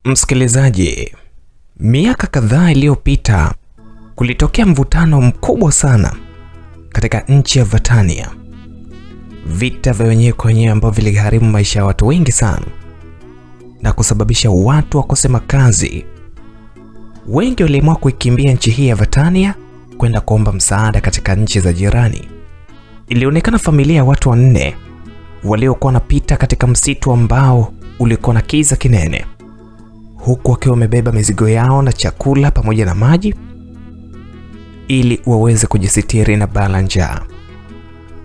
Msikilizaji, miaka kadhaa iliyopita kulitokea mvutano mkubwa sana katika nchi ya Vatania. Vita vya wenyewe kwa wenyewe ambavyo viliharibu maisha ya watu wengi sana na kusababisha watu wakose makazi. Wengi waliamua kuikimbia nchi hii ya Vatania kwenda kuomba msaada katika nchi za jirani. Ilionekana familia ya watu wanne waliokuwa wanapita katika msitu ambao ulikuwa na kiza kinene, huku wakiwa wamebeba mizigo yao na chakula pamoja na maji ili waweze kujisitiri na bala njaa.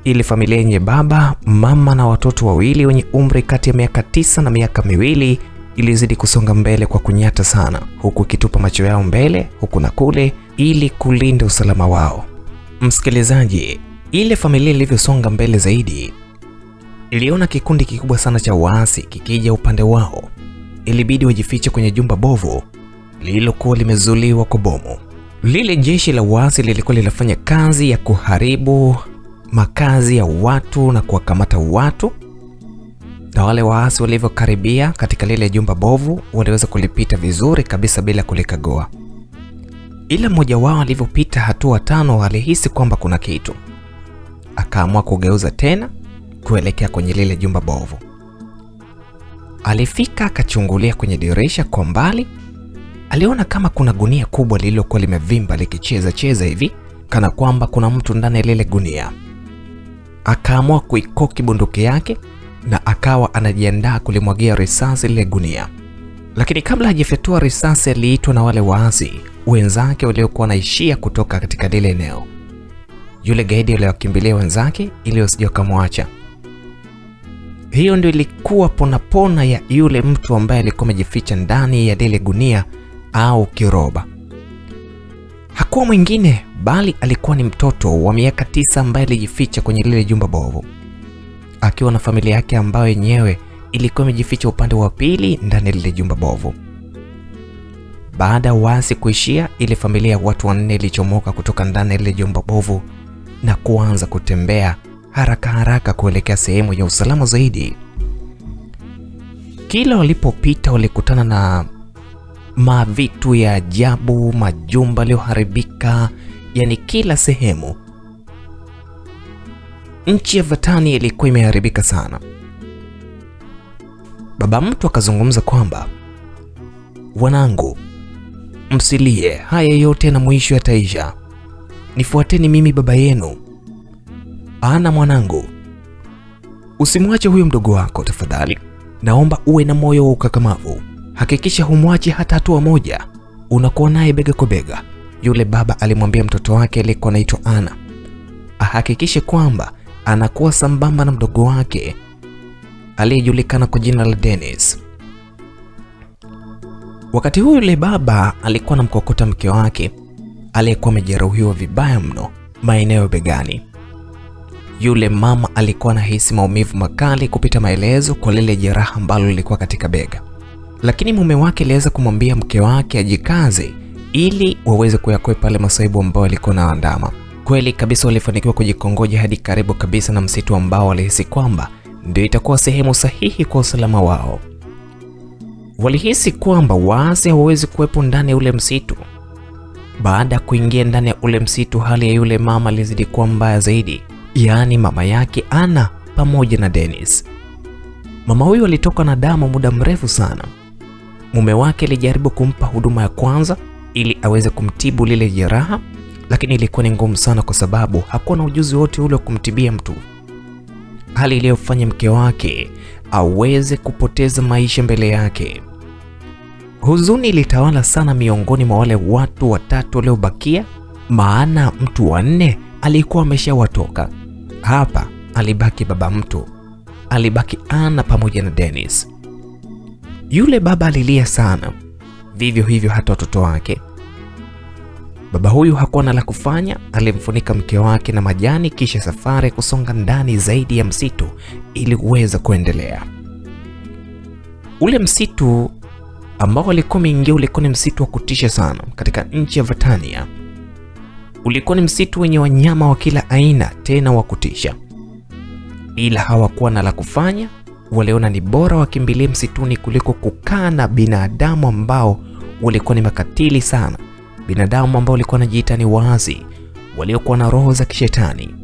Ili familia yenye baba, mama na watoto wawili wenye umri kati ya miaka 9 na miaka 2 ilizidi kusonga mbele kwa kunyata sana, huku ikitupa macho yao mbele huku na kule ili kulinda usalama wao. Msikilizaji, ile familia ilivyosonga mbele zaidi, iliona kikundi kikubwa sana cha waasi kikija upande wao. Ilibidi wajifiche kwenye jumba bovu lililokuwa limezuliwa kwa bomu. Lile jeshi la waasi lilikuwa linafanya kazi ya kuharibu makazi ya watu na kuwakamata watu, na wale waasi walivyokaribia katika lile jumba bovu waliweza kulipita vizuri kabisa bila kulikagua. Ila mmoja wao alivyopita hatua 5 alihisi kwamba kuna kitu, akaamua kugeuza tena kuelekea kwenye lile jumba bovu. Alifika akachungulia kwenye dirisha kwa mbali, aliona kama kuna gunia kubwa lililokuwa limevimba likicheza hivi kana kwamba kuna mtu ndani ya lile gunia. Akaamua kuikoki bunduki yake na akawa anajiandaa kulimwagia risasi lile gunia. Lakini kabla hajafyatua risasi, aliitwa na wale waasi wenzake waliokuwa wanaishia kutoka katika lile eneo. Yule gaidi aliwakimbilia wenzake ili wasije kumwacha. Hiyo ndio ilikuwa pona ya yule mtu ambaye alikuwa amejificha ndani ya lile gunia au kiroba. Hakuwa mwingine bali alikuwa ni mtoto wa miaka 9 ambaye alijificha kwenye lile jumba bovu, akiwa na familia yake ambayo yenyewe ilikuwa imejificha upande wa pili ndani ya lile jumba bovu. Baada ya waasi kuishia, ile familia ya watu wanne ilichomoka kutoka ndani ya lile jumba bovu na kuanza kutembea haraka kuelekea sehemu ya usalama zaidi. Kila walipopita walikutana na mavitu ya ajabu, majumba yaliyoharibika, yani kila sehemu. Nchi ya Vatania ilikuwa imeharibika sana. Baba mtu akazungumza kwamba, wanangu, msilie, haya yote na mwisho yataisha. Nifuateni mimi baba yenu. Ana mwanangu, usimwache huyo mdogo wako tafadhali. Naomba uwe na moyo wa ukakamavu. Hakikisha humwachi hata hatua moja. Unakuwa naye bega kwa bega. Yule baba alimwambia mtoto wake aliyekuwa anaitwa Ana ahakikishe kwamba anakuwa sambamba na mdogo wake aliyejulikana kwa jina la Dennis. Wakati huo yule baba alikuwa anamkokota mke wake aliyekuwa amejeruhiwa vibaya mno maeneo begani. Yule mama alikuwa anahisi maumivu makali kupita maelezo kwa lile jeraha ambalo lilikuwa katika bega. Lakini mume wake aliweza kumwambia mke wake ajikaze ili waweze kuyakwepa pale masaibu ambao alikuwa anaandama. Kweli kabisa walifanikiwa kujikongoja hadi karibu kabisa na msitu ambao walihisi kwamba ndio itakuwa sehemu sahihi kwa usalama wao. Walihisi kwamba waasi hawawezi kuwepo ndani ya ule msitu. Baada ya kuingia ndani ya ule msitu, hali ya yule mama ilizidi kuwa mbaya zaidi, yaani mama yake Ana pamoja na Dennis. Mama huyu alitoka na damu muda mrefu sana. Mume wake alijaribu kumpa huduma ya kwanza ili aweze kumtibu lile jeraha, lakini ilikuwa ni ngumu sana kwa sababu hakuwa na ujuzi wote ule wa kumtibia mtu. Hali iliyofanya mke wake aweze kupoteza maisha mbele yake. Huzuni ilitawala sana miongoni mwa wale watu 3 waliobakia, maana mtu wa 4 alikuwa ameshawatoka. Hapa alibaki baba mtu, alibaki Ana pamoja na Dennis. Yule baba alilia sana, vivyo hivyo hata watoto wake. Baba huyu hakuwa na la kufanya, alimfunika mke wake na majani, kisha safari kusonga ndani zaidi ya msitu ili uweze kuendelea. Ule msitu ambao alikuwa ameingia ulikuwa ni msitu wa kutisha sana katika nchi ya Vatania. Ulikuwa ni msitu wenye wanyama wa kila aina, tena wa kutisha. Ila hawakuwa na la kufanya waliona ni bora wakimbilie msituni kuliko kukaa na binadamu ambao walikuwa ni makatili sana, binadamu ambao walikuwa wanajiita ni waasi, waliokuwa na roho za kishetani.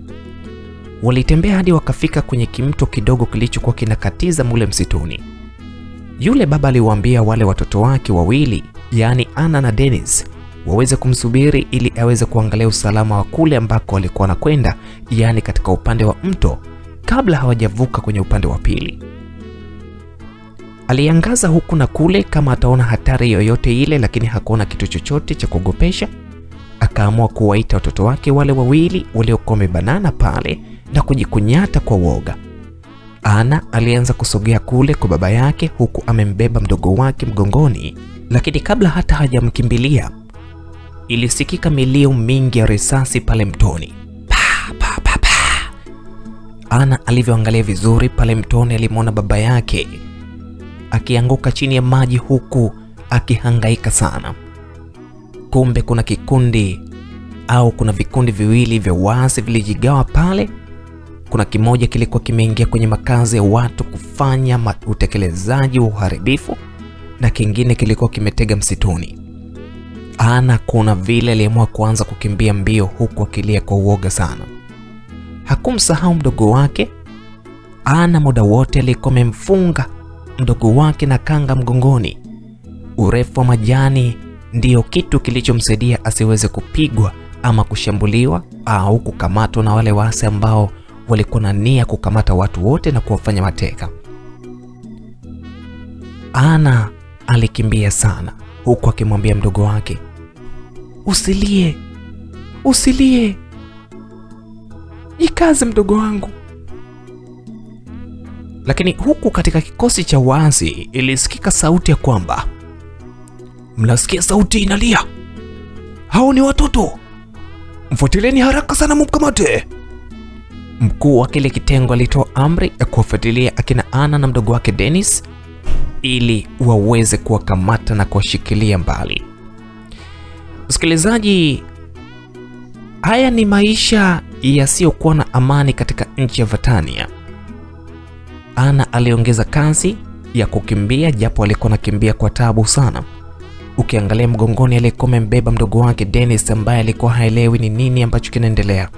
Walitembea hadi wakafika kwenye kimto kidogo kilichokuwa kinakatiza mule msituni. Yule baba aliwaambia wale watoto wake wawili, yaani Anna na Dennis, waweze kumsubiri ili aweze kuangalia usalama wa kule ambako walikuwa wanakwenda, yaani katika upande wa mto, kabla hawajavuka kwenye upande wa pili. Aliangaza huku na kule kama ataona hatari yoyote ile, lakini hakuona kitu chochote cha kuogopesha. Akaamua kuwaita watoto wake wale wawili waliokuwa wamebanana pale na kujikunyata kwa woga. Anna alianza kusogea kule kwa baba yake huku amembeba mdogo wake mgongoni, lakini kabla hata hajamkimbilia, ilisikika milio mingi ya risasi pale mtoni. Pa, pa, pa, pa. Anna alivyoangalia vizuri pale mtoni, alimwona baba yake akianguka chini ya maji huku akihangaika sana. Kumbe kuna vikundi viwili vya waasi vilijigawa pale. Kuna kimoja kilikuwa kimeingia kwenye makazi ya watu kufanya utekelezaji wa uharibifu, na kingine kilikuwa kimetega msituni. Anna kuna vile aliamua kuanza kukimbia mbio huku akilia kwa uoga sana. Hakumsahau mdogo wake. Anna muda wote alikuwa amemfunga mdogo wake na kanga mgongoni. Urefu wa majani ndiyo kitu kilichomsaidia asiweze kupigwa ama kushambuliwa au kukamatwa na wale waasi ambao walikuwa na nia kukamata watu wote na kuwafanya mateka. Anna alikimbia sana huku akimwambia mdogo wake, usilie, usilie, jikaze mdogo wangu. Lakini huku katika kikosi cha waasi ilisikika sauti ya kwamba, mnasikia sauti inalia? Hao ni watoto, mfuatilieni haraka sana mkamate. Mkuu wa kile kitengo alitoa amri ya kuwafuatilia akina Anna na mdogo wake Dennis ili waweze kuwakamata na kuwashikilia mbali. Msikilizaji, haya ni maisha yasiyokuwa na amani katika nchi ya Vatania. Anna aliongeza kasi ya kukimbia, japo alikuwa anakimbia kwa taabu sana. Ukiangalia mgongoni alikuwa amembeba mdogo wake Dennis ambaye alikuwa haelewi ni nini ambacho kinaendelea.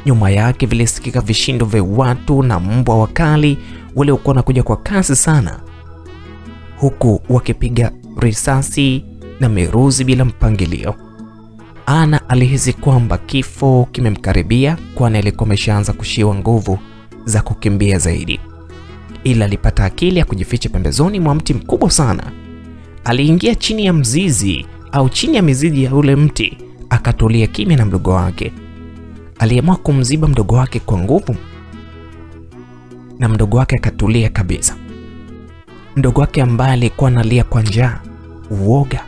Nyuma yake vilisikika vishindo vya watu na mbwa wakali waliokuwa wanakuja kwa kasi sana, huku wakipiga risasi na miruzi bila mpangilio. Anna alihisi kwamba kifo kimemkaribia, kwani alikuwa ameshaanza kushiwa nguvu za kukimbia zaidi. Ila alipata akili ya kujificha pembezoni mwa mti mkubwa sana. Aliingia chini ya mzizi au chini ya mizizi ya ule mti, akatulia kimya na mdogo wake. Aliamua kumziba mdogo wake kwa nguvu, na mdogo wake akatulia kabisa. Mdogo wake ambaye alikuwa analia kwa njaa, uoga,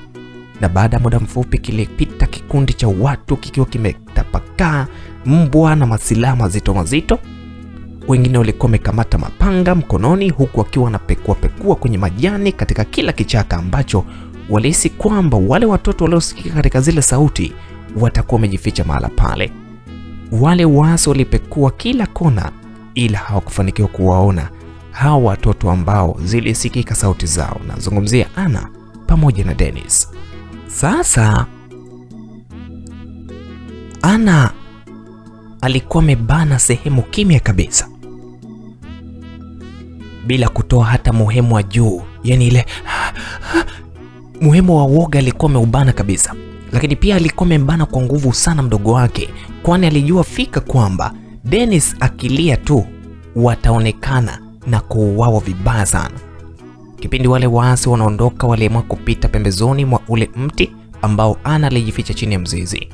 na baada ya muda mfupi kilipita kikundi cha watu kikiwa kimetapakaa, mbwa na masilaha mazito mazito. Wengine walikuwa wamekamata mapanga mkononi huku wakiwa wanapekua kwenye majani katika kila kichaka ambacho walihisi kwamba wale watoto waliosikika katika zile sauti watakuwa wamejificha mahala pale. Wale waasi walipekua kila kona, ila hawakufanikiwa kuwaona hao watoto ambao zilisikika sauti zao. Nazungumzia Anna pamoja na Dennis. Sasa Anna alikuwa amebana sehemu kimya kabisa, bila kutoa hata muhemu wa juu, yani ile muhemu wa woga alikuwa ameubana kabisa. Lakini pia alikuwa amembana kwa nguvu sana mdogo wake, kwani alijua fika kwamba Dennis akilia tu wataonekana na kuuawa vibaya sana. Kipindi wale waasi wanaondoka, waliamua kupita pembezoni mwa ule mti ambao Anna alijificha chini ya mzizi.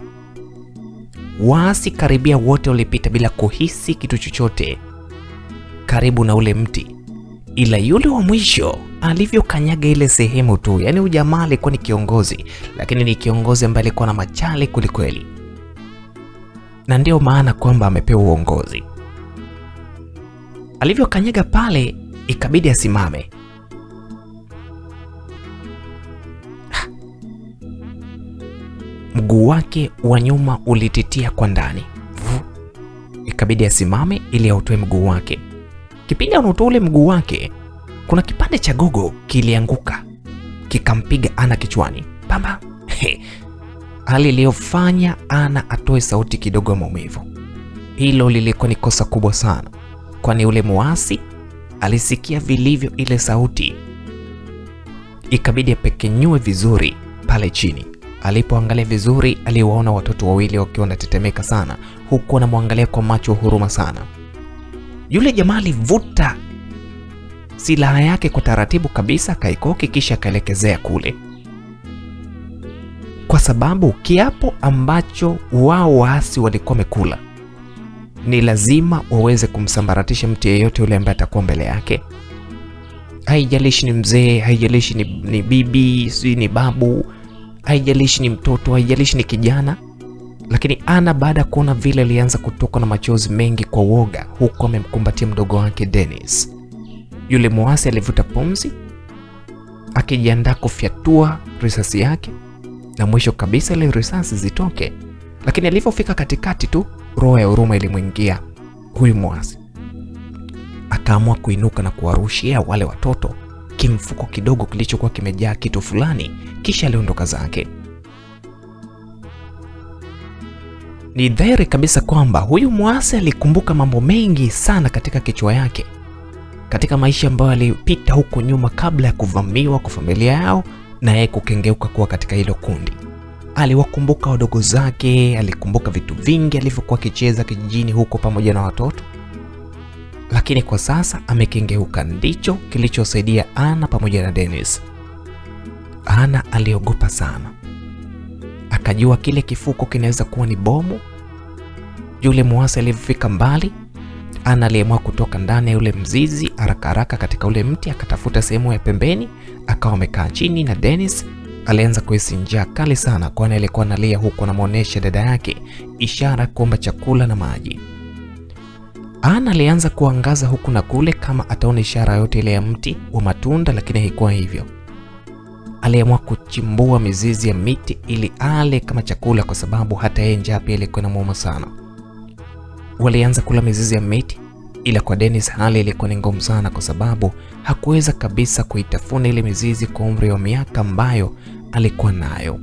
Waasi karibia wote walipita bila kuhisi kitu chochote karibu na ule mti, ila yule wa mwisho alivyokanyaga ile sehemu tu, yani ujamaa alikuwa ni kiongozi, lakini ni kiongozi ambaye alikuwa na machale kulikweli, na ndio maana kwamba amepewa uongozi. Alivyokanyaga pale ikabidi asimame. Mguu wake wa nyuma ulititia kwa ndani, ikabidi asimame ili autoe mguu wake. Kipindi anautoa ule mguu wake, kuna kipande cha gogo kilianguka kikampiga Ana kichwani. Pamba. Hali iliyofanya Ana atoe sauti kidogo ya maumivu. Hilo lilikuwa ni kosa kubwa sana, kwani ule muasi alisikia vilivyo ile sauti. Ikabidi apekenyue vizuri pale chini. Alipoangalia vizuri, aliwaona watoto wawili wakiwa wanatetemeka sana, huku anamwangalia kwa macho huruma sana. Yule jamaa alivuta silaha yake kwa taratibu kabisa, kaikoki, kisha kaelekezea kule, kwa sababu kiapo ambacho wao waasi walikuwa wamekula ni lazima waweze kumsambaratisha mtu yeyote yule ambaye atakuwa mbele yake. Haijalishi ni mzee, haijalishi ni bibi, si ni babu, haijalishi ni mtoto, haijalishi ni kijana. Lakini Ana baada ya kuona vile alianza kutoka na machozi mengi kwa woga, huku amemkumbatia mdogo wake Dennis. Yule muasi alivuta pumzi akijiandaa kufyatua risasi yake, na mwisho kabisa ile risasi zitoke. Lakini alipofika katikati tu, roho ya huruma ilimwingia huyu muasi. Akaamua kuinuka na kuwarushia wale watoto kimfuko kidogo kilichokuwa kimejaa kitu fulani, kisha aliondoka zake. Ni dhahiri kabisa kwamba huyu muasi alikumbuka mambo mengi sana katika kichwa yake, katika maisha ambayo alipita huko nyuma kabla ya kuvamiwa kwa familia yao na yeye kukengeuka kuwa katika hilo kundi. Aliwakumbuka wadogo zake, alikumbuka vitu vingi alivyokuwa akicheza kijijini huko pamoja na watoto. Lakini kwa sasa amekengeuka. Ndicho kilichosaidia Ana pamoja na Dennis. Ana aliogopa sana, akajua kile kifuko kinaweza kuwa ni bomu. Yule muasi alifika mbali, Ana aliamua kutoka ndani ya yule mzizi haraka haraka katika ule mti, akatafuta sehemu ya pembeni, akawa amekaa chini, na Dennis alianza kuhisi njaa kali sana, kwani alikuwa analia huko anamuonesha dada yake ishara kuomba chakula na maji. Ana alianza kuangaza huku na kule kama ataona ishara yote ile ya mti wa matunda, lakini haikuwa hivyo. Aliamua kuchimbua mizizi ya miti ili ale kama chakula, kwa sababu hata yeye njaa pia ilikuwa inamuuma sana. Walianza kula mizizi ya miti, ila kwa Dennis hali ilikuwa ni ngumu sana, kwa sababu hakuweza kabisa kuitafuna ile mizizi kwa umri wa miaka ambayo alikuwa nayo.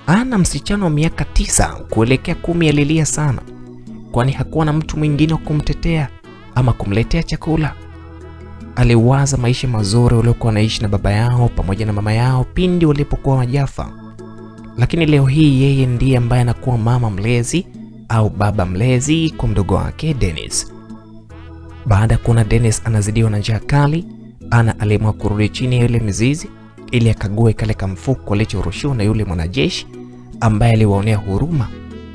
Ana, msichana wa miaka 9 kuelekea 10, alilia sana, kwani hakuwa na mtu mwingine wa kumtetea ama kumletea chakula. Aliwaza maisha mazuri waliokuwa wanaishi na baba yao pamoja na mama yao pindi walipokuwa wajafa. Lakini leo hii yeye ndiye ambaye anakuwa mama mlezi au baba mlezi kwa mdogo wake Dennis. Baada ya kuona Dennis anazidiwa na njaa kali, Ana aliamua kurudi chini ya ile mizizi ili akague kale kamfuko alichorushiwa na yule mwanajeshi ambaye aliwaonea huruma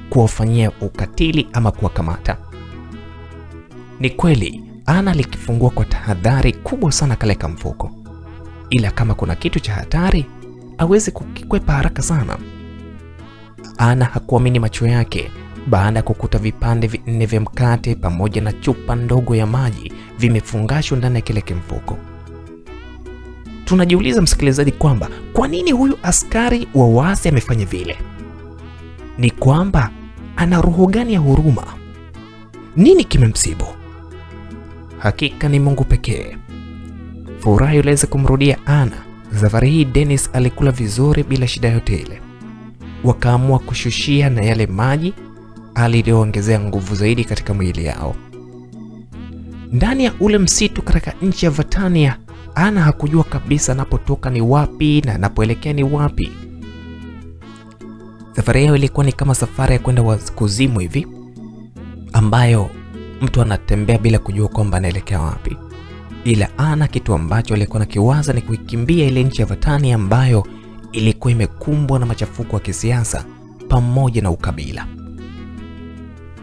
kuwafanyia ukatili ama kuwakamata. Ni kweli Ana alikifungua kwa tahadhari kubwa sana kale kamfuko, ila kama kuna kitu cha hatari hawezi kukikwepa haraka sana. Ana hakuamini macho yake baada ya kukuta vipande 4 vya mkate pamoja na chupa ndogo ya maji vimefungashwa ndani ya kile kimfuko. Tunajiuliza msikilizaji kwamba kwa nini huyu askari wa waasi amefanya vile? Ni kwamba ana roho gani ya huruma? Nini kimemsibu? Hakika ni Mungu pekee. Furaha iliweza kumrudia Ana. Safari hii Dennis alikula vizuri bila shida yote ile. Wakaamua kushushia na yale maji aliyoongezea nguvu zaidi katika mwili yao. Ndani ya ule msitu katika nchi ya Vatania, Ana hakujua kabisa anapotoka ni wapi na anapoelekea ni wapi. Safari yao ilikuwa ni kama safari ya kwenda kuzimu hivi, ambayo mtu anatembea bila kujua kwamba anaelekea wapi. Ila Ana kitu ambacho alikuwa anakiwaza ni kuikimbia ile nchi ya Vatania ambayo ilikuwa imekumbwa na machafuko ya kisiasa pamoja na ukabila.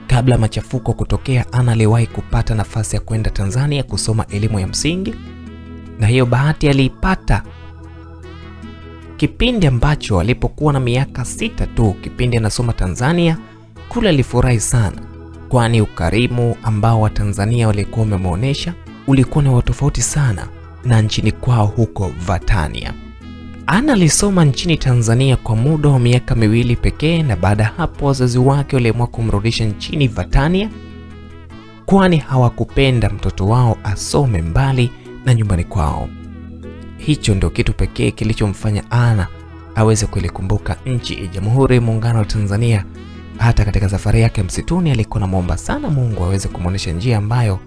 Kabla machafuko kutokea, Ana aliwahi kupata nafasi ya kwenda Tanzania kusoma elimu ya msingi, na hiyo bahati aliipata kipindi ambacho alipokuwa na miaka 6 tu. Kipindi anasoma Tanzania kule alifurahi sana, kwani ukarimu ambao Watanzania walikuwa wamemuonesha ulikuwa ni tofauti sana na nchini kwao huko Vatania. Ana alisoma nchini Tanzania kwa muda wa miaka 2 pekee, na baada hapo wazazi wake waliamua kumrudisha nchini Vatania kwani hawakupenda mtoto wao asome mbali na nyumbani kwao. Hicho ndio kitu pekee kilichomfanya Anna aweze kulikumbuka nchi ya Jamhuri ya Muungano wa Tanzania. Hata katika safari yake msituni alikuwa anamuomba sana Mungu aweze kumuonesha njia ambayo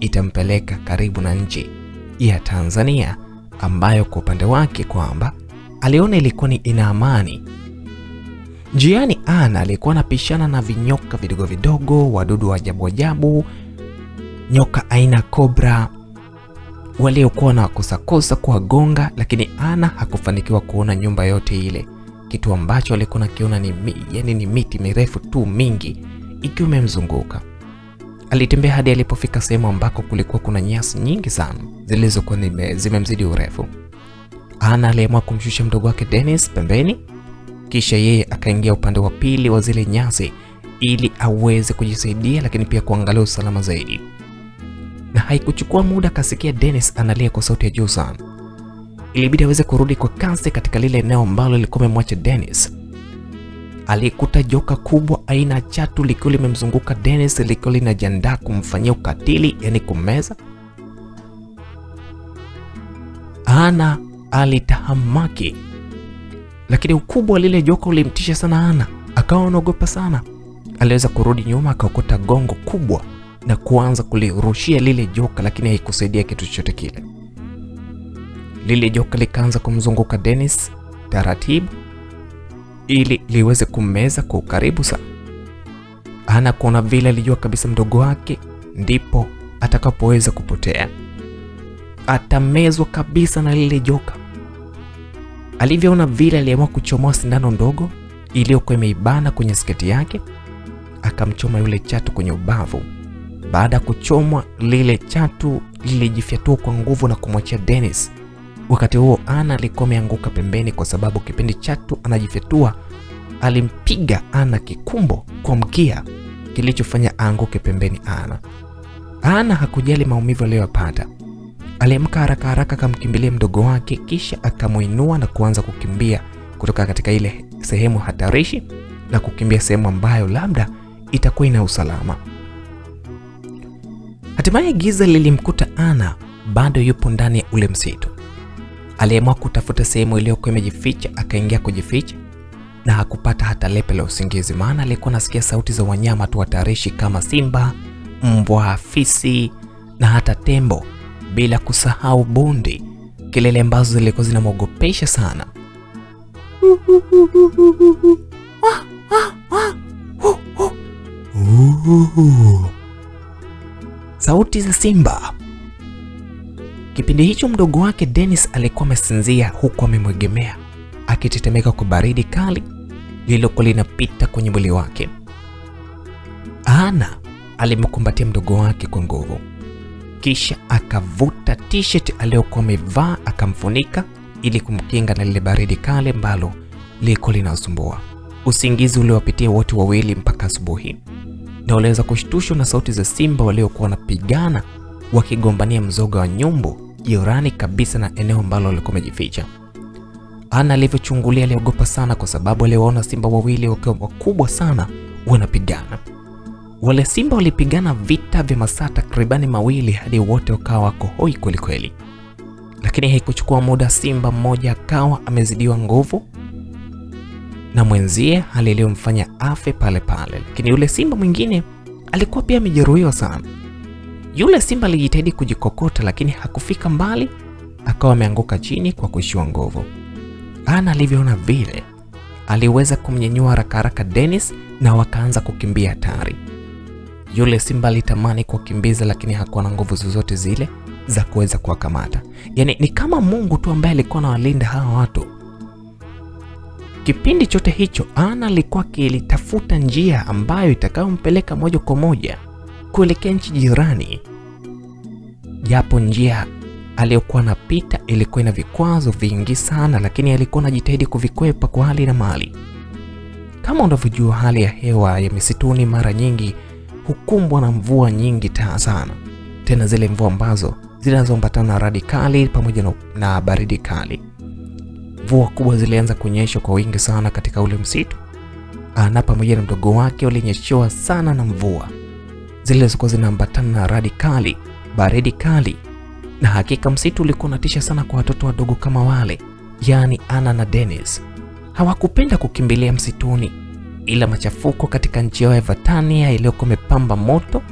itampeleka karibu na nchi ya Tanzania, ambayo kwa upande wake kwamba aliona ilikuwa ni ina amani. Njiani Anna alikuwa anapishana na vinyoka vidogo vidogo, wadudu wa ajabu ajabu, nyoka aina kobra waliokuwa na kusakosa kuwagonga, lakini Anna hakufanikiwa kuona nyumba yote ile. Kitu ambacho alikuwa nakiona ni miti mirefu tu mingi ikiwa imemzunguka. Alitembea hadi alipofika sehemu ambako kulikuwa kuna nyasi nyingi sana zilizokuwa zimemzidi urefu. Anna aliamua kumshusha mdogo wake Dennis pembeni, kisha yeye akaingia upande wa pili wa zile nyasi ili aweze kujisaidia, lakini pia kuangalia usalama zaidi. Na haikuchukua muda akasikia Dennis analia kwa sauti ya juu sana. Ilibidi aweze kurudi kwa kasi katika lile eneo ambalo lilikuwa limemwacha Dennis. Alikuta joka kubwa aina chatu likiwa limemzunguka Dennis, likiwa linajiandaa kumfanyia ukatili, yani kummeza. Anna alitahamaki, lakini ukubwa lile joka ulimtisha sana Anna, akawa anaogopa sana. Aliweza kurudi nyuma, akaokota gongo kubwa na kuanza kulirushia lile joka, lakini haikusaidia kitu chochote kile. Lile joka likaanza kumzunguka Dennis taratibu ili liweze kummeza kwa ukaribu sana. Anna kuona vile alijua kabisa mdogo wake ndipo atakapoweza kupotea, atamezwa kabisa na lile joka. Alivyoona vile aliamua kuchomoa sindano ndogo iliyokuwa imeibana kwenye sketi yake, akamchoma yule chatu kwenye ubavu. Baada ya kuchomwa, lile chatu lilijifyatua kwa nguvu na kumwachia Dennis. Wakati huo Anna alikuwa ameanguka pembeni, kwa sababu kipindi chatu anajifyatua alimpiga Anna kikumbo kwa mkia, kilichofanya aanguke pembeni. Anna hakujali maumivu aliyopata. Aliamka haraka haraka akamkimbilia mdogo wake, kisha akamuinua na kuanza kukimbia kutoka katika ile sehemu hatarishi na kukimbia sehemu ambayo labda itakuwa ina usalama. Hatimaye giza lilimkuta Anna bado yupo ndani ya ule msitu. Aliamua kutafuta sehemu iliyokuwa imejificha, akaingia kujificha na hakupata hata lepe la usingizi, maana alikuwa anasikia sauti za wanyama tu hatarishi kama simba, mbwa, fisi na hata tembo, bila kusahau bundi, kelele ambazo zilikuwa zinamwogopesha sana. Sauti za simba. Kipindi hicho mdogo wake Dennis alikuwa amesinzia huku amemwegemea, akitetemeka kwa baridi kali lililokuwa linapita kwenye mwili wake. Anna alimkumbatia mdogo wake kwa nguvu, kisha akavuta t-shirt aliyokuwa amevaa akamfunika ili kumkinga na lile baridi kali ambalo liko linasumbua. Usingizi uliowapitia wote wawili mpaka asubuhi, na waliweza kushtushwa na sauti za simba waliokuwa wanapigana wakigombania mzoga wa nyumbu jirani kabisa na eneo ambalo walikuwa wamejificha. Anna alivyochungulia aliogopa sana, kwa sababu aliwaona simba wawili wakiwa wakubwa sana wanapigana. Wale simba walipigana vita vya masaa takribani mawili hadi wote wakawa wako hoi kweli kweli. Lakini haikuchukua muda, simba mmoja akawa amezidiwa nguvu na mwenzie, hali iliyomfanya afe pale pale. Lakini yule simba mwingine alikuwa pia amejeruhiwa sana. Yule simba alijitahidi kujikokota, lakini hakufika mbali, akawa ameanguka chini kwa kuishiwa nguvu. Anna alivyoona vile aliweza kumnyenyua haraka haraka Dennis na wakaanza kukimbia hatari. Yule simba alitamani kuwakimbiza, lakini hakuwa na nguvu zozote zile za kuweza kuwakamata. Yaani ni kama Mungu tu ambaye alikuwa anawalinda hawa watu. Kipindi chote hicho Anna alikuwa akitafuta njia ambayo itakayompeleka moja kwa moja kuelekea nchi jirani, japo njia aliyokuwa anapita ilikuwa ina vikwazo vingi sana, lakini alikuwa anajitahidi kuvikwepa kwa hali na mali. Kama unavyojua, hali ya hewa ya misituni mara nyingi hukumbwa na mvua nyingi sana, tena zile mvua ambazo zinazoambatana na radi kali pamoja na baridi kali. Mvua kubwa zilianza kunyesha kwa wingi sana katika ule msitu. Anna pamoja na mdogo wake walinyeshewa sana na mvua zile zilikuwa zinaambatana na radi kali, baridi kali, na hakika msitu ulikuwa unatisha sana kwa watoto wadogo kama wale, yaani Anna na Dennis. Hawakupenda kukimbilia msituni, ila machafuko katika nchi yao ya Vatania iliyokuwa imepamba moto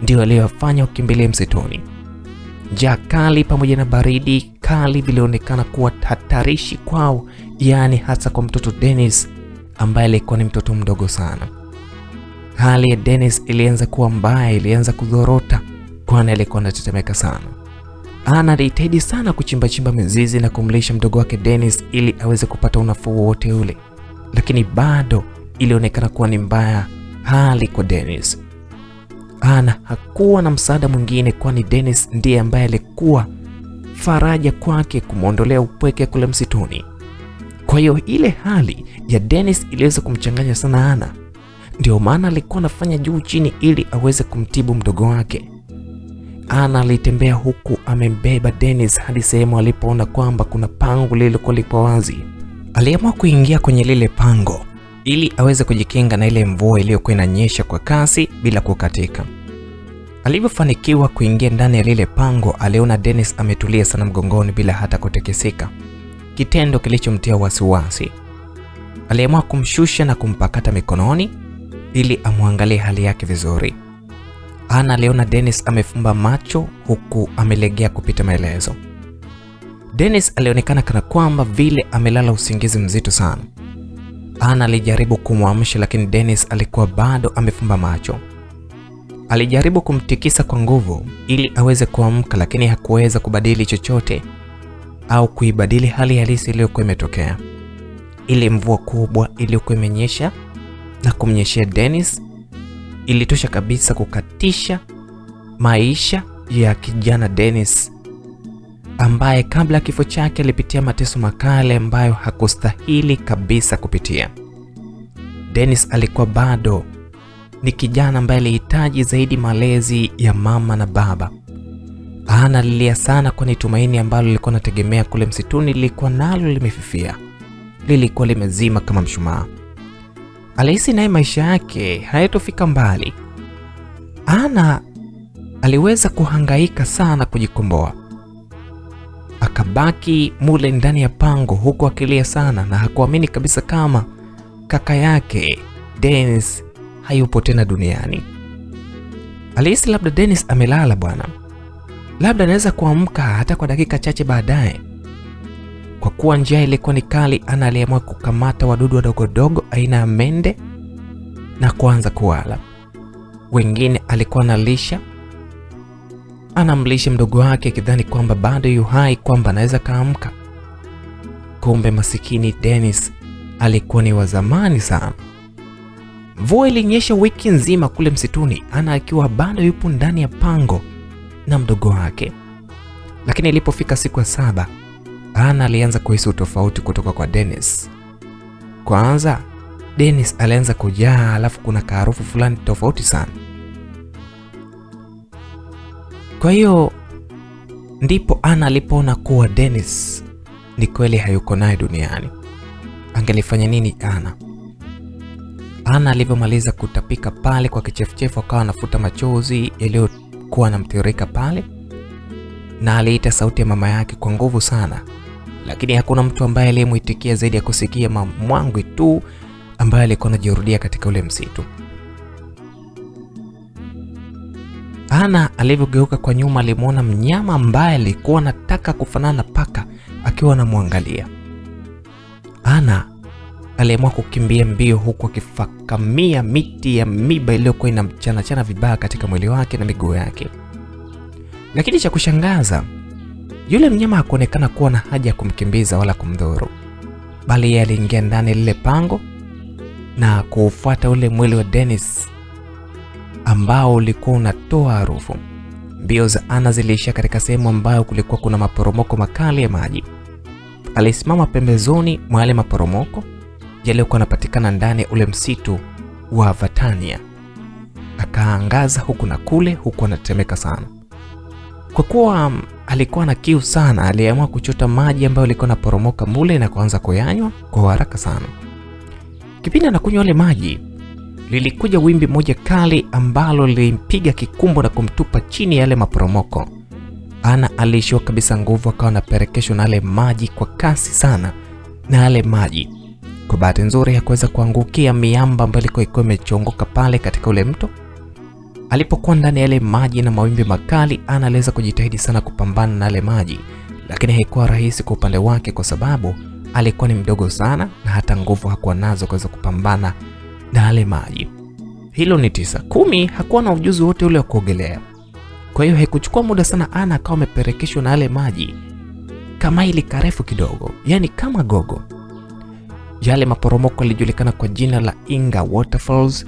ndio yaliyowafanya wakimbilie msituni. Njaa kali pamoja na baridi kali vilionekana kuwa hatarishi kwao, yaani hasa kwa mtoto Dennis ambaye alikuwa ni mtoto mdogo sana. Hali ya Dennis ilianza kuwa mbaya, ilianza kudhorota kwani alikuwa anatetemeka sana. Anna alijitahidi sana kuchimba mizizi na kumlisha mdogo wake Dennis ili aweze kupata unafuu wote ule, lakini bado ilionekana kuwa ni mbaya hali kwa Dennis. Anna hakuwa na msaada mwingine kwani Dennis ndiye ambaye alikuwa faraja kwake kumwondolea upweke kule msituni. Kwa hiyo ile hali ya Dennis iliweza kumchanganya sana Anna. Ndio maana alikuwa anafanya juu chini ili aweze kumtibu mdogo wake. Anna alitembea huku amembeba Dennis hadi sehemu alipoona kwamba kuna pango lililokuwa lipo wazi. Aliamua kuingia kwenye lile pango ili aweze kujikinga na ile mvua iliyokuwa inanyesha kwa kasi bila kukatika. Alipofanikiwa kuingia ndani ya lile pango, aliona Dennis ametulia sana mgongoni bila hata kutekeseka, kitendo kilichomtia wasiwasi. Aliamua kumshusha na kumpakata mikononi ili amwangalie hali yake vizuri. Anna aliona Dennis amefumba macho huku amelegea kupita maelezo. Dennis alionekana kana kwamba vile amelala usingizi mzito sana. Anna alijaribu kumwamsha lakini Dennis alikuwa bado amefumba macho. Alijaribu kumtikisa kwa nguvu ili aweze kuamka, lakini hakuweza kubadili chochote au kuibadili hali halisi iliyokuwa imetokea. Ile mvua kubwa iliyokuwa imenyesha na kumnyeshea Dennis ilitosha kabisa kukatisha maisha ya kijana Dennis ambaye kabla ya kifo chake alipitia mateso makali ambayo hakustahili kabisa kupitia. Dennis alikuwa bado ni kijana ambaye alihitaji zaidi malezi ya mama na baba. Anna alilia sana kwani tumaini ambalo lilikuwa nategemea kule msituni lilikuwa nalo limefifia. Lilikuwa limezima kama mshumaa. Alihisi naye maisha yake hayatofika mbali. Anna aliweza kuhangaika sana kujikomboa. Akabaki mule ndani ya pango huku akilia sana na hakuamini kabisa kama kaka yake Dennis hayupo tena duniani. Alihisi labda Dennis amelala bwana. Labda anaweza kuamka hata kwa dakika chache baadaye. Kwa kuwa njaa ilikuwa ni kali, Anna aliamua kukamata wadudu wadogo aina ya mende na kuanza kuwala. Wengine alikuwa analisha. Anamlisha mdogo wake akidhani kwamba bado yu hai, kwamba anaweza kaamka. Kumbe masikini Dennis alikuwa ni wa zamani sana. Mvua ilinyesha wiki nzima kule msituni, Anna akiwa bado yupo ndani ya pango na mdogo wake. Lakini ilipofika siku ya 7, Anna alianza kuhisi utofauti kutoka kwa Dennis. Kwanza, Dennis alianza kujaa, alafu kuna harufu fulani tofauti sana. Kwa hiyo ndipo Anna alipoona kuwa Dennis ni kweli hayuko naye duniani. Angelifanya nini Anna? Anna alipomaliza kutapika pale kwa kichefuchefu, akawa anafuta machozi yaliyokuwa yanamtiririka pale, na aliita sauti ya mama yake kwa nguvu sana, lakini hakuna mtu ambaye aliyemuitikia zaidi ya kusikia mwangwi tu ambaye alikuwa anajirudia katika ule msitu. Anna alivyogeuka kwa nyuma, alimuona mnyama ambaye alikuwa anataka kufanana na paka akiwa anamwangalia. Anna aliamua kukimbia mbio huku akifakamia miti ya miba iliyokuwa inamchana vibaya katika mwili wake na miguu yake. Lakini cha kushangaza, yule mnyama hakuonekana kuwa na haja ya kumkimbiza wala kumdhuru, bali yeye aliingia ndani lile pango na kuufuata ule mwili wa Dennis ambao ulikuwa unatoa harufu. Mbio za Anna ziliishia katika sehemu ambayo kulikuwa kuna maporomoko makali ya maji. Alisimama pembezoni mwa yale maporomoko yaliyokuwa yanapatikana ndani ule msitu wa Vatania. Akaangaza huku na kule, huku anatetemeka sana. Kwa kuwa alikuwa na kiu sana, aliamua kuchota maji ambayo yalikuwa yanaporomoka mule na kuanza kuyanywa kwa haraka sana. Kipindi anakunywa yale maji, lilikuja wimbi moja kali ambalo lilimpiga kikumbo na kumtupa chini ya yale maporomoko. Anna aliishiwa kabisa nguvu, akawa anaperekeshwa na yale maji kwa kasi sana na yale maji. Kwa bahati nzuri hakuweza kuangukia miamba ambayo ilikuwa imechongoka pale katika ule mto. Alipokuwa ndani ya yale maji na mawimbi makali, Anna aliweza kujitahidi sana kupambana na yale maji, lakini haikuwa rahisi kwa upande wake kwa sababu alikuwa ni mdogo sana na hata nguvu hakuwa nazo kuweza kupambana na yale maji. Hilo ni 9. 10, hakuwa na ujuzi wote ule wa kuogelea. Kwa hiyo haikuchukua muda sana, Anna akawa ameperekeshwa na yale maji kama ili karefu kidogo, yani kama gogo. Yale maporomoko yalijulikana kwa jina la Inga Waterfalls.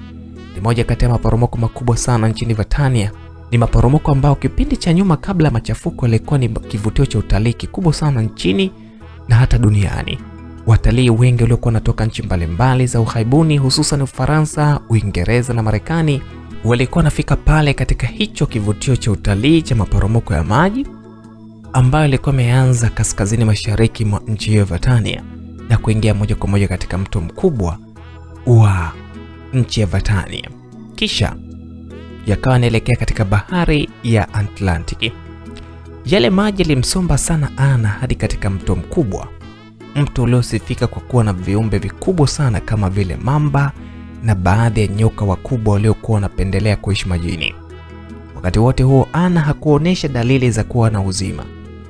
Ni moja kati ya maporomoko makubwa sana nchini Vatania. Ni maporomoko ambayo kipindi cha nyuma kabla ya machafuko yalikuwa ni kivutio cha utalii kikubwa sana nchini na hata duniani. Watalii wengi waliokuwa wanatoka nchi mbalimbali za Ughaibuni, hususan Ufaransa, Uingereza na Marekani, walikuwa wanafika pale katika hicho kivutio cha utalii cha maporomoko ya maji ambayo ilikuwa imeanza kaskazini mashariki mwa nchi hiyo Vatania na kuingia moja kwa moja katika mto mkubwa wa nchi ya Vatania, kisha yakawa yanaelekea katika bahari ya Atlantiki. Yale maji yalimsomba sana Anna hadi katika mto mkubwa, mto uliosifika kwa kuwa na viumbe vikubwa sana kama vile mamba na baadhi ya nyoka wakubwa waliokuwa wanapendelea kuishi majini. Wakati wote huo Anna hakuonesha dalili za kuwa na uzima.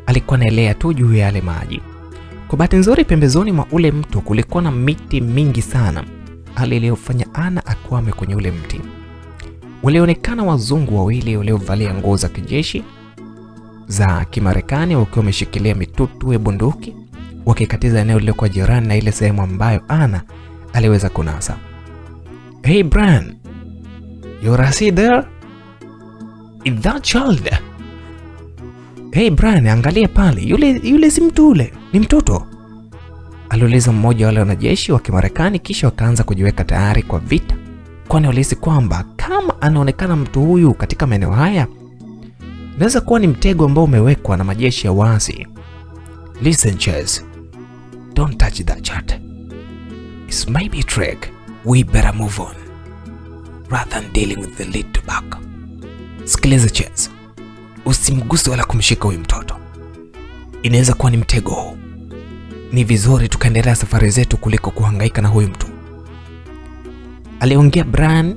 Alikuwa anaelea tu juu ya yale maji. Kwa bahati nzuri, pembezoni mwa ule mto kulikuwa na miti mingi sana, hali iliyofanya Anna akwame kwenye ule mti. Walionekana wazungu wawili waliovalia nguo za kijeshi za Kimarekani wakiwa wameshikilia mitutu ya bunduki, wakikatiza eneo lililokuwa jirani na ile sehemu ambayo Anna aliweza kunasa. Hey Brian, you see there? Is that child? Hey Brian, angalia pale, yule si mtu, ule ni mtoto, aliuliza mmoja wale wanajeshi wa Kimarekani, kisha wakaanza kujiweka tayari kwa vita, kwani walihisi kwamba kama anaonekana mtu huyu katika maeneo haya, inaweza kuwa ni mtego ambao umewekwa na majeshi ya waasi. Listen Chase, don't touch that chat. It's maybe a trick. We better move on rather than dealing with the lead to back. Sikiliza Chase, usimguse wala kumshika huyu mtoto, inaweza kuwa ni mtego huu. Ni vizuri tukaendelea safari zetu kuliko kuhangaika na huyu mtu, aliongea Brian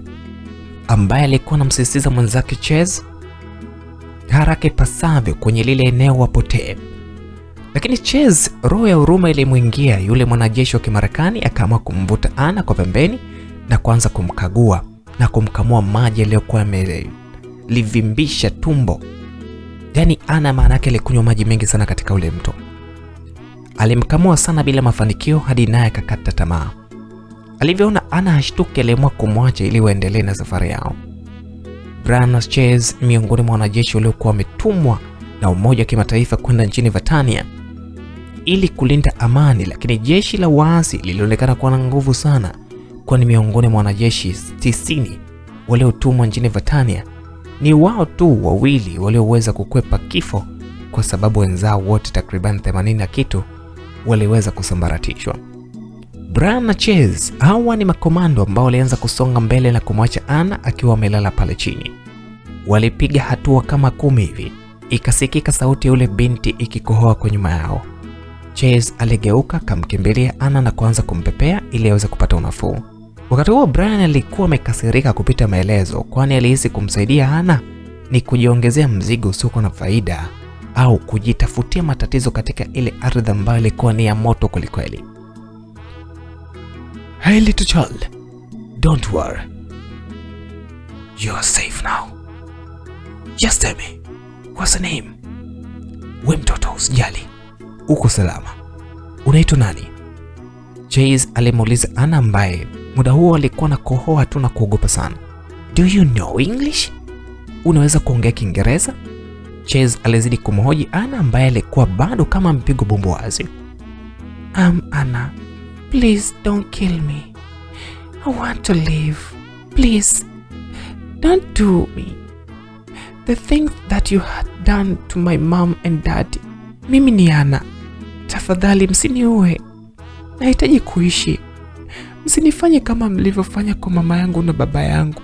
ambaye alikuwa anamsisitiza mwenzake Chase haraka ipasavyo kwenye lile eneo wapotee. Lakini Chase, roho ya huruma ilimwingia yule mwanajeshi wa Kimarekani, akaamua kumvuta Anna kwa pembeni na kuanza kumkagua na kumkamua maji yaliyokuwa yamelivimbisha tumbo. Yaani Anna maana yake alikunywa maji mengi sana katika ule mto. Alimkamua sana bila mafanikio hadi naye akakata tamaa. Alivyoona Anna hashtuki, aliamua kumwacha ili waendelee na safari yao. Brian na Chase miongoni mwa wanajeshi waliokuwa wametumwa na Umoja wa Kimataifa kwenda nchini Vatania ili kulinda amani, lakini jeshi la waasi lilionekana kuwa na nguvu sana, kwani miongoni mwa wanajeshi 90 waliotumwa nchini Vatania ni wao tu wawili walioweza kukwepa kifo, kwa sababu wenzao wote takriban 80 na kitu waliweza kusambaratishwa. Brian na Chase hawa ni makomando ambao walianza kusonga mbele na kumwacha Anna akiwa amelala pale chini. Walipiga hatua kama 10 hivi, ikasikika sauti ya yule binti ikikohoa kwa nyuma yao. Chase aligeuka, kamkimbilia Anna na kuanza kumpepea ili aweze kupata unafuu. Wakati huo Brian alikuwa amekasirika kupita maelezo, kwani alihisi kumsaidia Anna ni kujiongezea mzigo usio na faida au kujitafutia matatizo katika ile ardhi ambayo ilikuwa ni ya moto kwelikweli. Hey little child, don't worry. You are safe now. Just tell me, what's the name? We mtoto, usijali, uko salama. Unaitwa nani? Chase alimuuliza Anna ambaye muda huo alikuwa na kohoa tu na kuogopa sana. Do you know English? Unaweza kuongea Kiingereza? Chase alizidi kumhoji Anna ambaye alikuwa bado kama mpigo bumbuazi. Anna, please don't kill me. I want to live. Please, don't do me the things that you had done to my mom and dad. Mimi ni Anna. Tafadhali msiniue. Nahitaji kuishi. msinifanye kama mlivyofanya kwa mama yangu na baba yangu.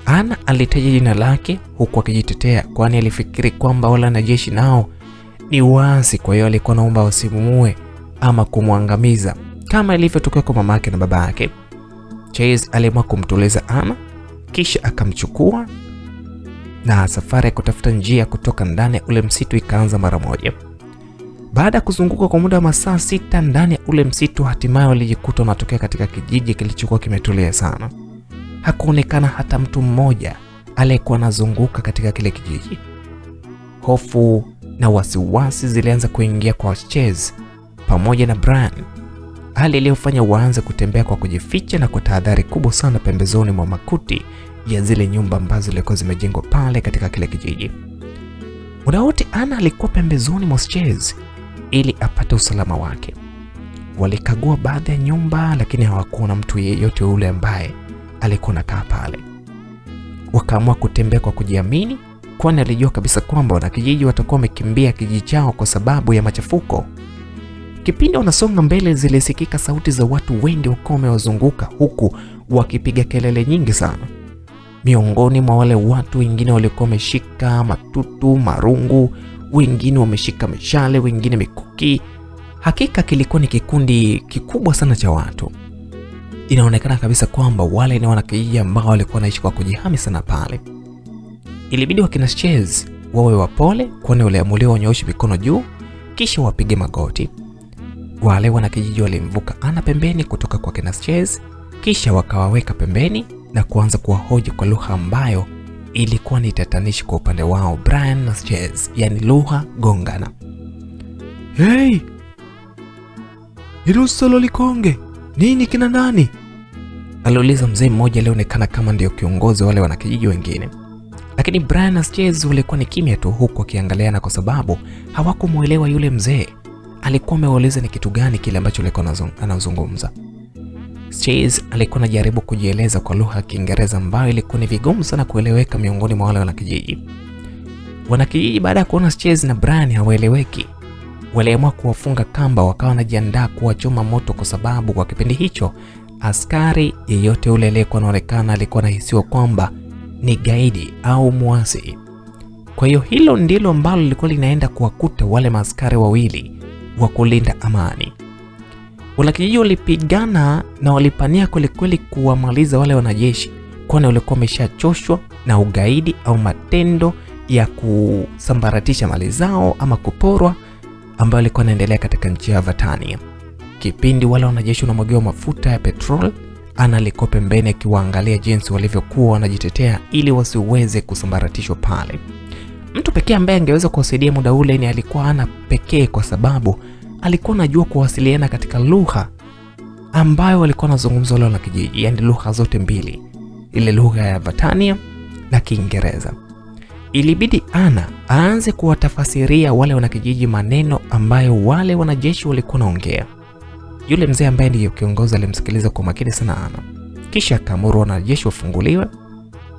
Ana alitaja jina lake huku akijitetea, kwani alifikiri kwamba wale wanajeshi nao ni waasi, kwa hiyo alikuwa naomba wasimumue ama kumwangamiza kama ilivyotokea kwa mama yake na baba yake. Chase aliamua kumtuliza Ana, kisha akamchukua na safari ya kutafuta njia kutoka ndani ya ule msitu ikaanza mara moja. Baada ya kuzunguka kwa muda wa masaa 6 ndani ya ule msitu, hatimaye walijikuta wanatokea katika kijiji kilichokuwa kimetulia sana. Hakuonekana hata mtu mmoja aliyekuwa anazunguka katika kile kijiji. Hofu na wasiwasi zilianza kuingia kwa Chase pamoja na Brian, hali iliyofanya waanze kutembea kwa kujificha na kwa tahadhari kubwa sana pembezoni mwa makuti ya zile nyumba ambazo zilikuwa zimejengwa pale katika kile kijiji. Muda wote Ana alikuwa pembezoni mwa Chase ili apate usalama wake. Walikagua baadhi ya nyumba, lakini hawakuona mtu yeyote yule ambaye alikuwa anakaa pale. Wakaamua kutembea kwa kujiamini, kwani alijua kabisa kwamba wanakijiji watakuwa wamekimbia kijiji chao kwa sababu ya machafuko. Kipindi wanasonga mbele, zilisikika sauti za watu wengi wakiwa wamewazunguka huku wakipiga kelele nyingi sana. Miongoni mwa wale watu, wengine walikuwa wameshika matutu, marungu, wengine wameshika mishale, wengine mikuki. Hakika kilikuwa ni kikundi kikubwa sana cha watu. Inaonekana kabisa kwamba wale ni wanakijiji ambao walikuwa wanaishi kwa kujihami sana pale. Ilibidi wakina Chase wawe wapole, kwani waliamuliwa wanyooshe mikono juu kisha wapige magoti. Wale wanakijiji walimvuka Ana pembeni kutoka kwa kina Chase, kisha wakawaweka pembeni na kuanza kuwahoji kwa lugha ambayo ilikuwa ni tatanishi kwa upande wao Brian na Chase, yani lugha gongana. Hey! Irusolo likonge, nini kina nani? Aliuliza mzee mmoja alionekana kama ndio kiongozi wale wanakijiji wengine. Lakini Brian na Chase walikuwa ni kimya tu huku wakiangaliana, kwa sababu hawakumuelewa yule mzee alikuwa ameuliza ni kitu gani kile ambacho alikuwa anazungumza. Chase alikuwa anajaribu kujieleza kwa lugha ya Kiingereza ambayo ilikuwa ni vigumu sana kueleweka miongoni mwa wale wanakijiji. Wanakijiji baada ya kuona Chase na Brian hawaeleweki, waliamua kuwafunga kamba, wakawa wanajiandaa kuwachoma moto, kwa sababu kwa kipindi hicho askari yeyote ule aliyekuwa anaonekana alikuwa anahisiwa kwamba ni gaidi au muasi. Kwa hiyo hilo ndilo ambalo lilikuwa linaenda kuwakuta wale maaskari wawili wa kulinda amani. Wanakijiji walipigana na walipania kweli kuwamaliza wale wanajeshi, kwani walikuwa wameshachoshwa na ugaidi au matendo ya kusambaratisha mali zao ama kuporwa ambayo ilikuwa inaendelea katika nchi ya Vatania. Kipindi wale wanajeshi wanamwagiwa mafuta ya petrol, Ana alikuwa pembeni akiwaangalia jinsi walivyokuwa wanajitetea ili wasiweze kusambaratishwa pale. Mtu pekee ambaye angeweza kuwasaidia muda ule ni alikuwa Ana pekee, kwa sababu alikuwa anajua kuwasiliana katika lugha ambayo walikuwa wanazungumza wale wanakijiji, yani lugha zote mbili, ile lugha ya Vatania na Kiingereza. Ilibidi Ana aanze kuwatafasiria wale wanakijiji maneno ambayo wale wanajeshi walikuwa wanaongea. Yule mzee ambaye ndiye kiongozi alimsikiliza kwa makini sana Ana, kisha akaamuru wanajeshi wafunguliwe,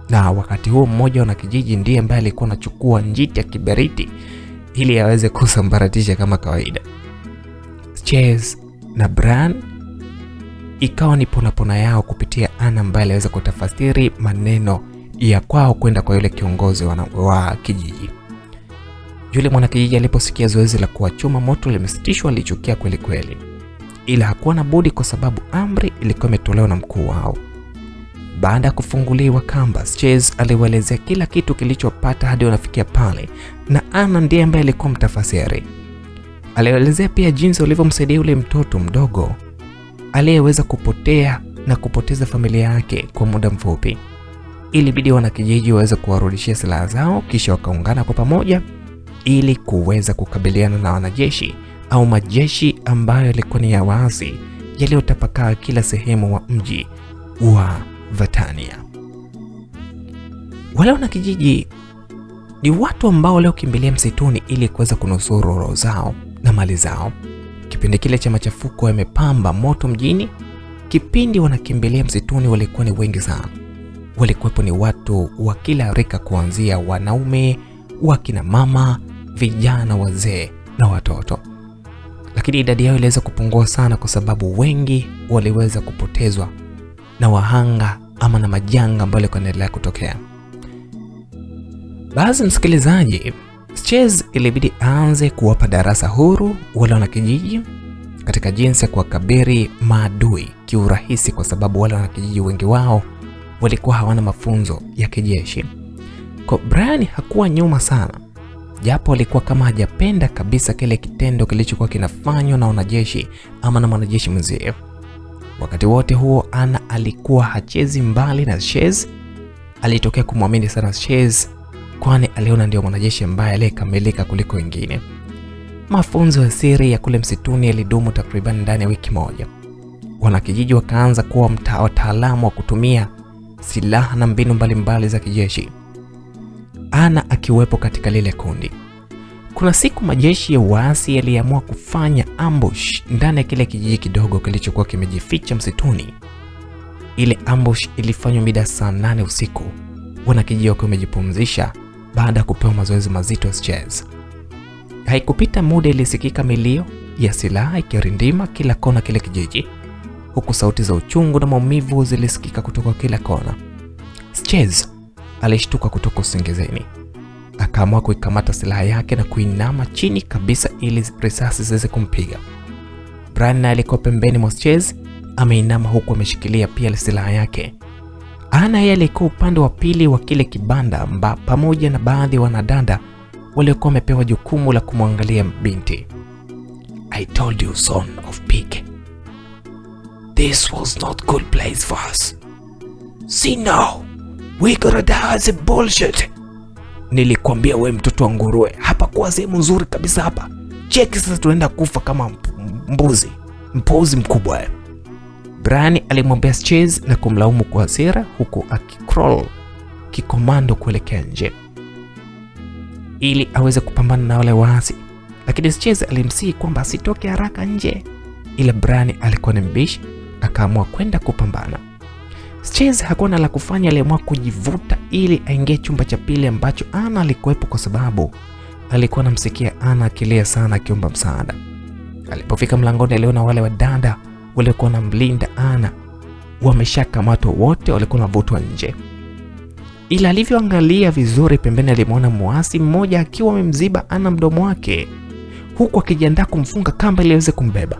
na wakati huo mmoja wa wanakijiji ndiye ambaye alikuwa anachukua njiti ya kiberiti ili aweze kusambaratisha kama kawaida. Chase na Brian ikawa ni ponapona yao kupitia Ana ambaye aliweza kutafasiri maneno ya kwao kwenda kwa yule kiongozi wa kijiji. Yule mwanakijiji aliposikia zoezi la kuwachoma moto limesitishwa, alichukia kweli kweli, ila hakuwa na budi kwa sababu amri ilikuwa imetolewa na mkuu wao. Baada ya kufunguliwa kamba, Chase aliwaelezea kila kitu kilichopata hadi wanafikia pale, na Ana ndiye ambaye alikuwa mtafasiri. Alielezea pia jinsi walivyomsaidia yule mtoto mdogo aliyeweza kupotea na kupoteza familia yake kwa muda mfupi. Ilibidi wanakijiji waweze kuwarudishia silaha zao, kisha wakaungana kwa pamoja ili kuweza kukabiliana na wanajeshi au majeshi ambayo yalikuwa ni ya waasi yaliyotapakaa kila sehemu wa mji wa Vatania. Wale wanakijiji ni watu ambao waliokimbilia msituni ili kuweza kunusuru roho zao na mali zao. Kipindi kile cha machafuko yamepamba moto mjini, kipindi wanakimbilia msituni walikuwa ni wengi sana. Walikuwepo ni watu wa kila rika, kuanzia wanaume, wakina mama, vijana, wazee na watoto. lakini idadi yao iliweza kupungua sana kwa sababu wengi waliweza kupotezwa na wahanga ama na majanga ambayo yalikuwa yanaendelea kutokea. Basi msikilizaji, Schezz ilibidi aanze kuwapa darasa huru wale wanakijiji katika jinsi ya kuwakabiri maadui kiurahisi, kwa sababu wale wanakijiji wengi wao walikuwa hawana mafunzo ya kijeshi. Kwa Brian hakuwa nyuma sana, japo alikuwa kama hajapenda kabisa kile kitendo kilichokuwa kinafanywa na wanajeshi ama na mwanajeshi mwenzie. Wakati wote huo Anna alikuwa hachezi mbali na Schezz. Alitokea kumwamini sana Schezz, kwani aliona ndio mwanajeshi ambaye aliyekamilika kuliko wengine. Mafunzo ya siri ya kule msituni yalidumu takriban ndani ya wiki moja. Wanakijiji wakaanza kuwa wataalamu wa kutumia silaha na mbinu mbalimbali za kijeshi, Anna akiwepo katika lile kundi. Kuna siku majeshi ya waasi yaliamua kufanya ambush ndani ya kile kijiji kidogo kilichokuwa kimejificha msituni. Ile ambush ilifanywa mida saa 8 usiku, wanakijiji wakiwa wamejipumzisha baada ya kupewa mazoezi mazito ya Schezz. Haikupita muda ilisikika milio ya silaha ikirindima kila kona kile kijiji, huku sauti za uchungu na maumivu zilisikika kutoka kila kona. Schezz alishtuka kutoka usingizini. Akaamua kuikamata silaha yake na kuinama chini kabisa ili risasi ziweze kumpiga. Brian alikuwa pembeni mwa Schezz, ameinama huku ameshikilia pia silaha yake. Anna yeye alikuwa upande wa pili wa kile kibanda pamoja na baadhi ya wanadada waliokuwa wamepewa jukumu la kumwangalia binti. I told you, son of pig. This was not good place for us. See now, we gotta die as a bullshit. Nilikwambia we mtoto wa nguruwe, hapa kwa sehemu nzuri kabisa hapa. Cheki sasa tunaenda kufa kama mpuzi mkubwa. Brian alimwambia Schezz na kumlaumu kwa hasira, huku akicrawl kikomando kuelekea nje ili aweze kupambana na wale waasi. Lakini Schezz alimsihi kwamba asitoke haraka nje, ila Brian alikuwa ni mbishi, akaamua kwenda kupambana. Schezz hakuwa na la kufanya, aliamua kujivuta ili aingie chumba cha pili ambacho Anna alikuwepo, kwa sababu alikuwa anamsikia Anna akilia sana akiomba msaada. Alipofika mlangoni aliona wale wadada walikuwa wanamlinda Anna wameshakamatwa wote, walikuwa wanavutwa nje. Ila alivyoangalia vizuri pembeni alimuona muasi mmoja akiwa amemziba Anna mdomo wake, huku akijiandaa kumfunga kamba ili aweze kumbeba.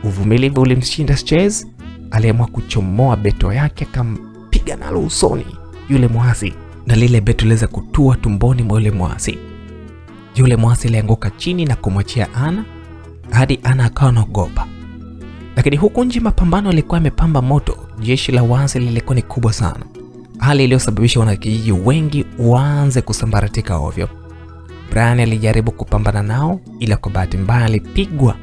Uvumilivu ulimshinda Schezz, aliamua kuchomoa beto yake akampiga nalo usoni yule muasi, na lile beto liweza kutua tumboni mwa yule muasi. Yule muasi alianguka chini na kumwachia Anna hadi Anna akawa anaogopa. Lakini huku nje mapambano yalikuwa yamepamba moto. Jeshi la waasi lilikuwa ni kubwa sana, hali iliyosababisha wanakijiji wengi waanze kusambaratika ovyo. Brian alijaribu kupambana nao, ila kwa bahati mbaya alipigwa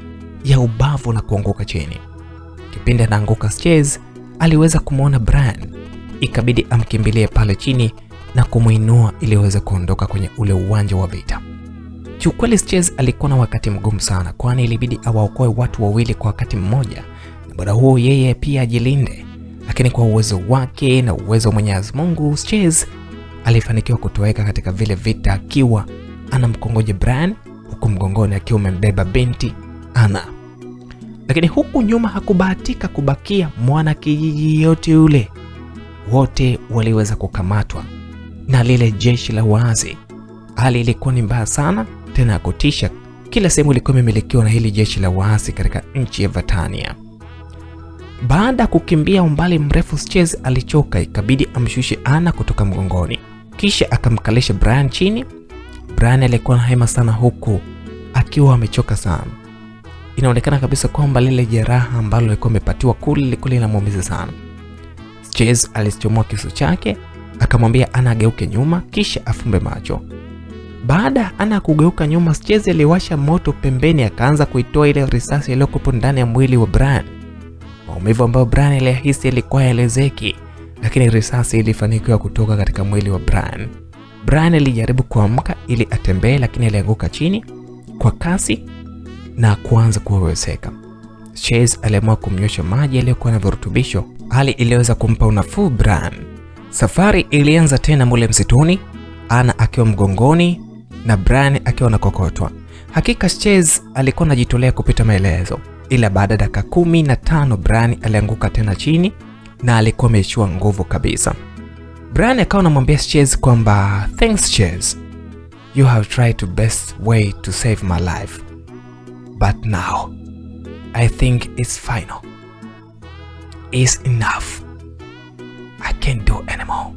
ya ubavu na kuanguka chini. Kipindi anaanguka, Schezz aliweza kumuona Brian, ikabidi amkimbilie pale chini na kumuinua ili aweze kuondoka kwenye ule uwanja wa vita. Kiukweli Schezz alikuwa na wakati mgumu sana, kwani ilibidi awaokoe watu wawili kwa wakati mmoja, na baada huo yeye pia ajilinde. Lakini kwa uwezo wake na uwezo wa Mwenyezi Mungu, Schezz alifanikiwa kutoweka katika vile vita akiwa anamkongoja Brian, huku mgongoni akiwa amembeba binti Anna. Lakini huku nyuma hakubahatika kubakia mwana kijiji yote yule. Wote waliweza kukamatwa na lile jeshi la waasi. Hali ilikuwa ni mbaya sana, tena ya kutisha. Kila sehemu ilikuwa imemilikiwa na hili jeshi la waasi katika nchi ya Vatania. Baada ya kukimbia umbali mrefu, Schezz alichoka, ikabidi amshushe Anna kutoka mgongoni, kisha akamkalisha Brian chini. Brian alikuwa na hema sana, huku akiwa amechoka sana. Inaonekana kabisa kwamba lile jeraha ambalo alikuwa amepatiwa kule linamuumiza sana. Schezz alichomoa kisu chake, akamwambia Anna ageuke nyuma kisha afumbe macho. Baada Anna kugeuka nyuma, Schezz aliwasha moto pembeni, akaanza kuitoa ile risasi iliyokuwa ndani ya mwili wa Brian. Maumivu ambayo Brian alihisi yalikuwa yaelezeki, lakini risasi ilifanikiwa kutoka katika mwili wa Brian. Brian alijaribu kuamka ili atembee, lakini alianguka chini kwa kasi na kuanza kuweweseka. Schezz aliamua kumnyosha maji yaliyokuwa na virutubisho, hali iliweza kumpa unafuu Brian. Safari ilianza tena mule msituni, Anna akiwa mgongoni na Brian akiwa anakokotwa. Hakika Chase alikuwa anajitolea kupita maelezo, ila baada ya dakika 15 Brian alianguka tena chini na alikuwa ameishiwa nguvu kabisa. Brian akawa anamwambia Chase kwamba thanks Chase, you have tried to best way to save my life, but now I think it's final. It's enough. I can't do anymore.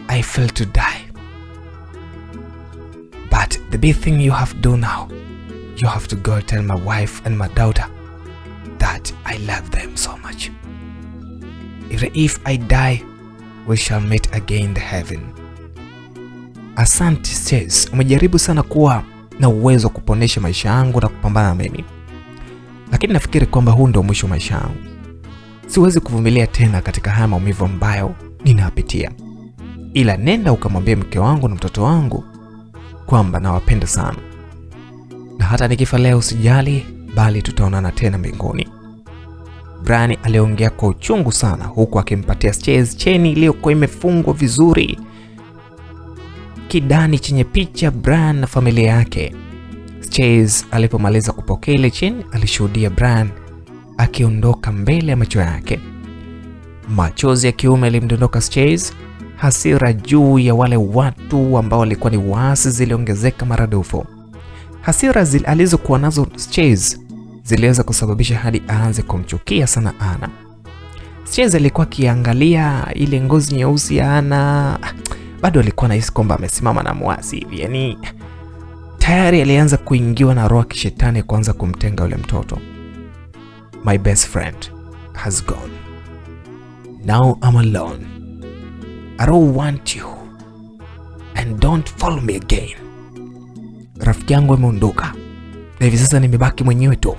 I feel to die. But the big thing you have to do now, you have to go tell my wife and my daughter that I love them so much. If I die, we shall meet again in the heaven. Asante Chase, umejaribu sana kuwa na uwezo wa kuponesha maisha yangu na kupambana na mimi, lakini nafikiri kwamba huu ndio mwisho wa maisha yangu. Siwezi kuvumilia tena katika haya maumivu ambayo ninapitia. Ila nenda ukamwambia mke wangu na mtoto wangu kwamba nawapenda sana, na hata nikifa leo usijali, bali tutaonana tena mbinguni. Brian aliongea kwa uchungu sana, huku akimpatia Chase cheni iliyokuwa imefungwa vizuri, kidani chenye picha Brian na familia yake. Chase alipomaliza kupokea ile cheni, alishuhudia Brian akiondoka mbele ya macho yake. Machozi ya kiume yalimdondoka Chase. Hasira juu ya wale watu ambao walikuwa ni waasi ziliongezeka maradufu. Hasira alizokuwa nazo Chase ziliweza kusababisha hadi aanze kumchukia sana Anna. Chase alikuwa akiangalia ile ngozi nyeusi ya Anna, bado alikuwa anahisi kwamba amesimama na mwasi hivi. Yaani tayari alianza kuingiwa na roho kishetani kuanza kumtenga yule mtoto. My best friend has gone. Now I'm alone. I don't want you. And don't follow me again. Rafiki yangu ameondoka, na hivi sasa nimebaki mwenyewe tu.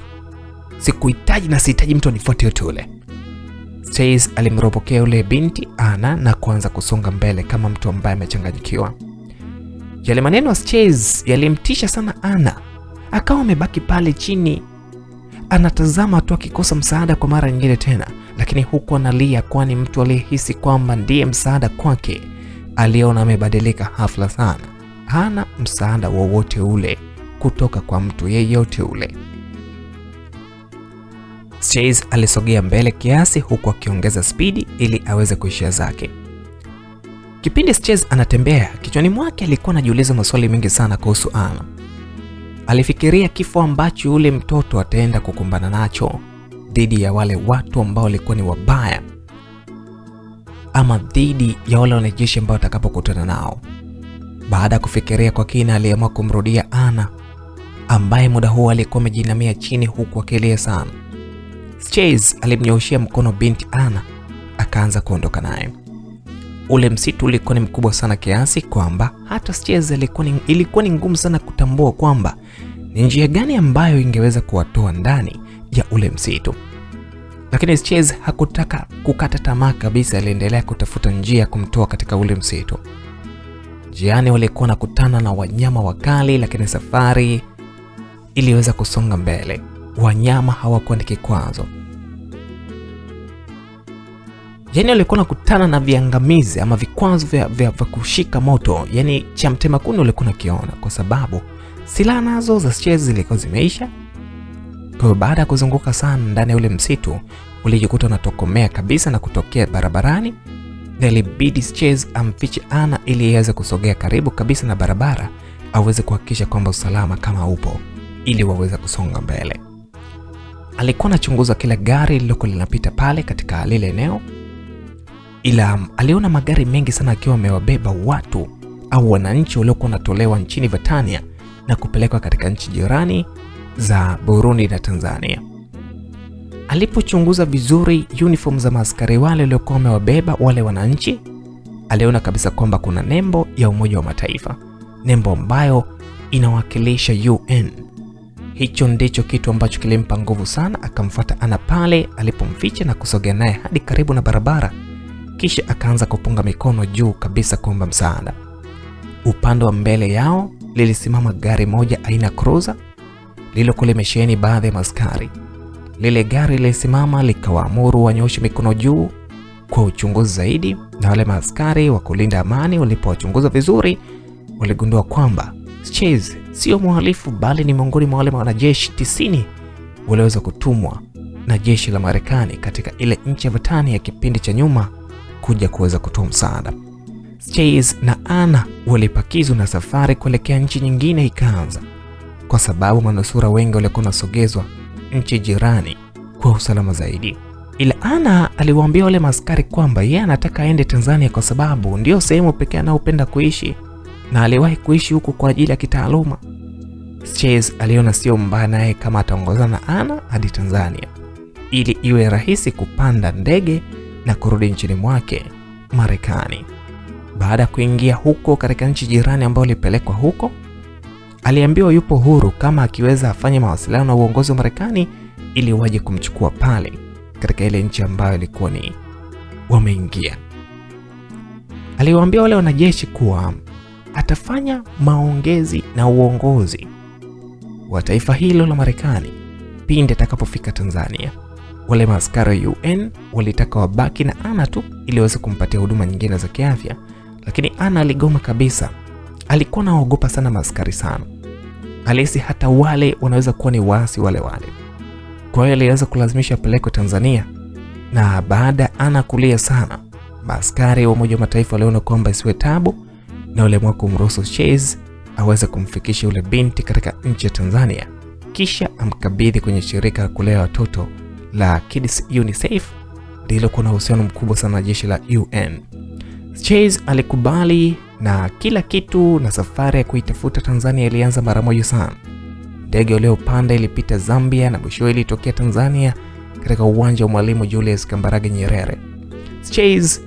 Sikuhitaji na sihitaji mtu anifuate yote ule. Chase alimropokea yule binti Anna na kuanza kusonga mbele kama mtu ambaye amechanganyikiwa. Yale maneno ya Chase yalimtisha sana Anna. Akawa amebaki pale chini anatazama tu akikosa msaada kwa mara nyingine tena, lakini huku analia, kwani mtu aliyehisi kwamba ndiye msaada kwake aliona amebadilika hafla sana. Hana msaada wowote ule kutoka kwa mtu yeyote ule. Chase alisogea mbele kiasi, huku akiongeza spidi ili aweze kuishia zake. Kipindi Chase anatembea, kichwani mwake alikuwa anajiuliza maswali mengi sana kuhusu Anna. Alifikiria kifo ambacho yule mtoto ataenda kukumbana nacho dhidi ya wale watu ambao walikuwa ni wabaya, ama dhidi ya wale wanajeshi ambao atakapokutana nao. Baada ya kufikiria kwa kina, aliamua kumrudia Anna ambaye muda huo alikuwa amejinamia chini huku akilia sana. Chase alimnyooshia mkono binti Anna, akaanza kuondoka naye. Ule msitu ulikuwa ni mkubwa sana kiasi kwamba hata Chase ilikuwa ni ngumu sana kutambua kwamba ni njia gani ambayo ingeweza kuwatoa ndani ya ule msitu. Lakini Chase hakutaka kukata tamaa kabisa, aliendelea kutafuta njia kumtoa katika ule msitu. Njiani walikuwa nakutana na wanyama wakali, lakini safari iliweza kusonga mbele. Wanyama hawakuwa ni kikwazo. Yaani walikuwa nakutana na viangamizi ama vikwazo vya kushika moto, yani cha mtema kuni walikuwa nakiona, kwa sababu silaha nazo za Chase zilikuwa zimeisha. Kwa baada ya kuzunguka sana ndani ya ule msitu, ulijikuta unatokomea kabisa na kutokea barabarani, na ilibidi Chase amfiche Anna ili iweze kusogea karibu kabisa na barabara, aweze kuhakikisha kwamba usalama kama upo ili waweze kusonga mbele. Alikuwa anachunguza kila gari lililokuwa linapita pale katika lile eneo, ila aliona magari mengi sana akiwa amewabeba watu au wananchi waliokuwa wanatolewa nchini Vatania na kupelekwa katika nchi jirani za Burundi na Tanzania. Alipochunguza vizuri uniform za maaskari wale waliokuwa wamewabeba wale wananchi, aliona kabisa kwamba kuna nembo ya Umoja wa Mataifa, nembo ambayo inawakilisha UN. Hicho ndicho kitu ambacho kilimpa nguvu sana. Akamfuata Anna pale alipomficha na kusogea naye hadi karibu na barabara, kisha akaanza kupunga mikono juu kabisa kuomba msaada. Upande wa mbele yao lilisimama gari moja aina cruiser lililokuwa limesheheni baadhi ya askari. Lile gari lilisimama likawaamuru wanyoshe mikono juu kwa uchunguzi zaidi, na wale askari wa kulinda amani walipowachunguza vizuri waligundua kwamba Chase sio mhalifu bali ni miongoni mwa wale wanajeshi 90 walioweza kutumwa na jeshi la Marekani katika ile nchi ya Vatania kipindi cha nyuma kuja kuweza kutoa msaada. Chase na Anna walipakizwa na safari kuelekea nchi nyingine ikaanza, kwa sababu manusura wengi walikuwa nasogezwa nchi jirani kwa usalama zaidi. Ila Anna aliwaambia wale maskari kwamba yeye anataka aende Tanzania kwa sababu ndio sehemu pekee anayopenda kuishi na aliwahi kuishi huko kwa ajili ya kitaaluma. Chase aliona sio mbaya naye kama ataongozana na Anna hadi Tanzania ili iwe rahisi kupanda ndege na kurudi nchini mwake Marekani. Baada ya kuingia huko katika nchi jirani ambayo alipelekwa huko, aliambiwa yupo huru kama akiweza afanye mawasiliano na uongozi wa Marekani ili waje kumchukua pale katika ile nchi ambayo ilikuwa ni wameingia. Aliwaambia wale wanajeshi kuwa atafanya maongezi na uongozi wa taifa hilo la Marekani pindi atakapofika Tanzania. Wale maaskari wa UN walitaka wabaki na Anna tu ili waweze kumpatia huduma nyingine za kiafya, lakini Anna aligoma kabisa. Alikuwa anaogopa sana maaskari sana. Alihisi hata wale wanaweza kuwa ni waasi wale. Kwa hiyo aliweza kulazimisha apelekwe Tanzania, na baada ya Anna kulia sana, maaskari wa Umoja wa Mataifa waliona kwamba isiwe tabu na waliamua kumruhusu Chase aweze kumfikisha yule binti katika nchi ya Tanzania, kisha amkabidhi kwenye shirika la kulea watoto la Kids UNICEF lililokuwa na uhusiano mkubwa sana na jeshi la UN. Chase alikubali na kila kitu, na safari ya kuitafuta Tanzania ilianza mara moja sana. Ndege iliyopanda ilipita Zambia na mwisho ilitokea Tanzania katika uwanja wa Mwalimu Julius Kambarage Nyerere. Chase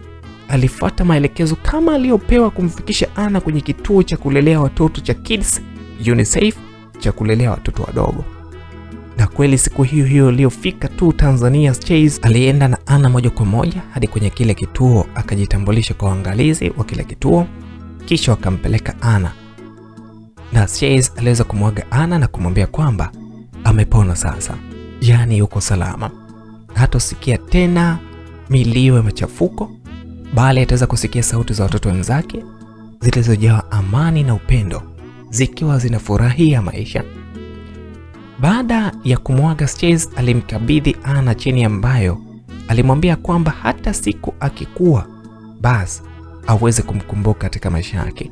alifuata maelekezo kama aliyopewa kumfikisha Anna kwenye kituo cha kulelea watoto cha Kids UNICEF cha kulelea watoto wadogo. Na kweli siku hiyo hiyo iliyofika tu Tanzania, Chase alienda na Anna moja kwa moja hadi kwenye kile kituo, akajitambulisha kwa waangalizi wa kile kituo, kisha wakampeleka Anna. Na Chase aliweza kumwaga Anna na kumwambia kwamba amepona sasa, yani yuko salama. Hatosikia tena milio ya machafuko, bali ataweza kusikia sauti za watoto wenzake zilizojaa amani na upendo, zikiwa zinafurahia maisha. Baada ya kumwaga, Chase alimkabidhi Anna cheni ambayo alimwambia kwamba hata siku akikua basi aweze kumkumbuka katika maisha yake.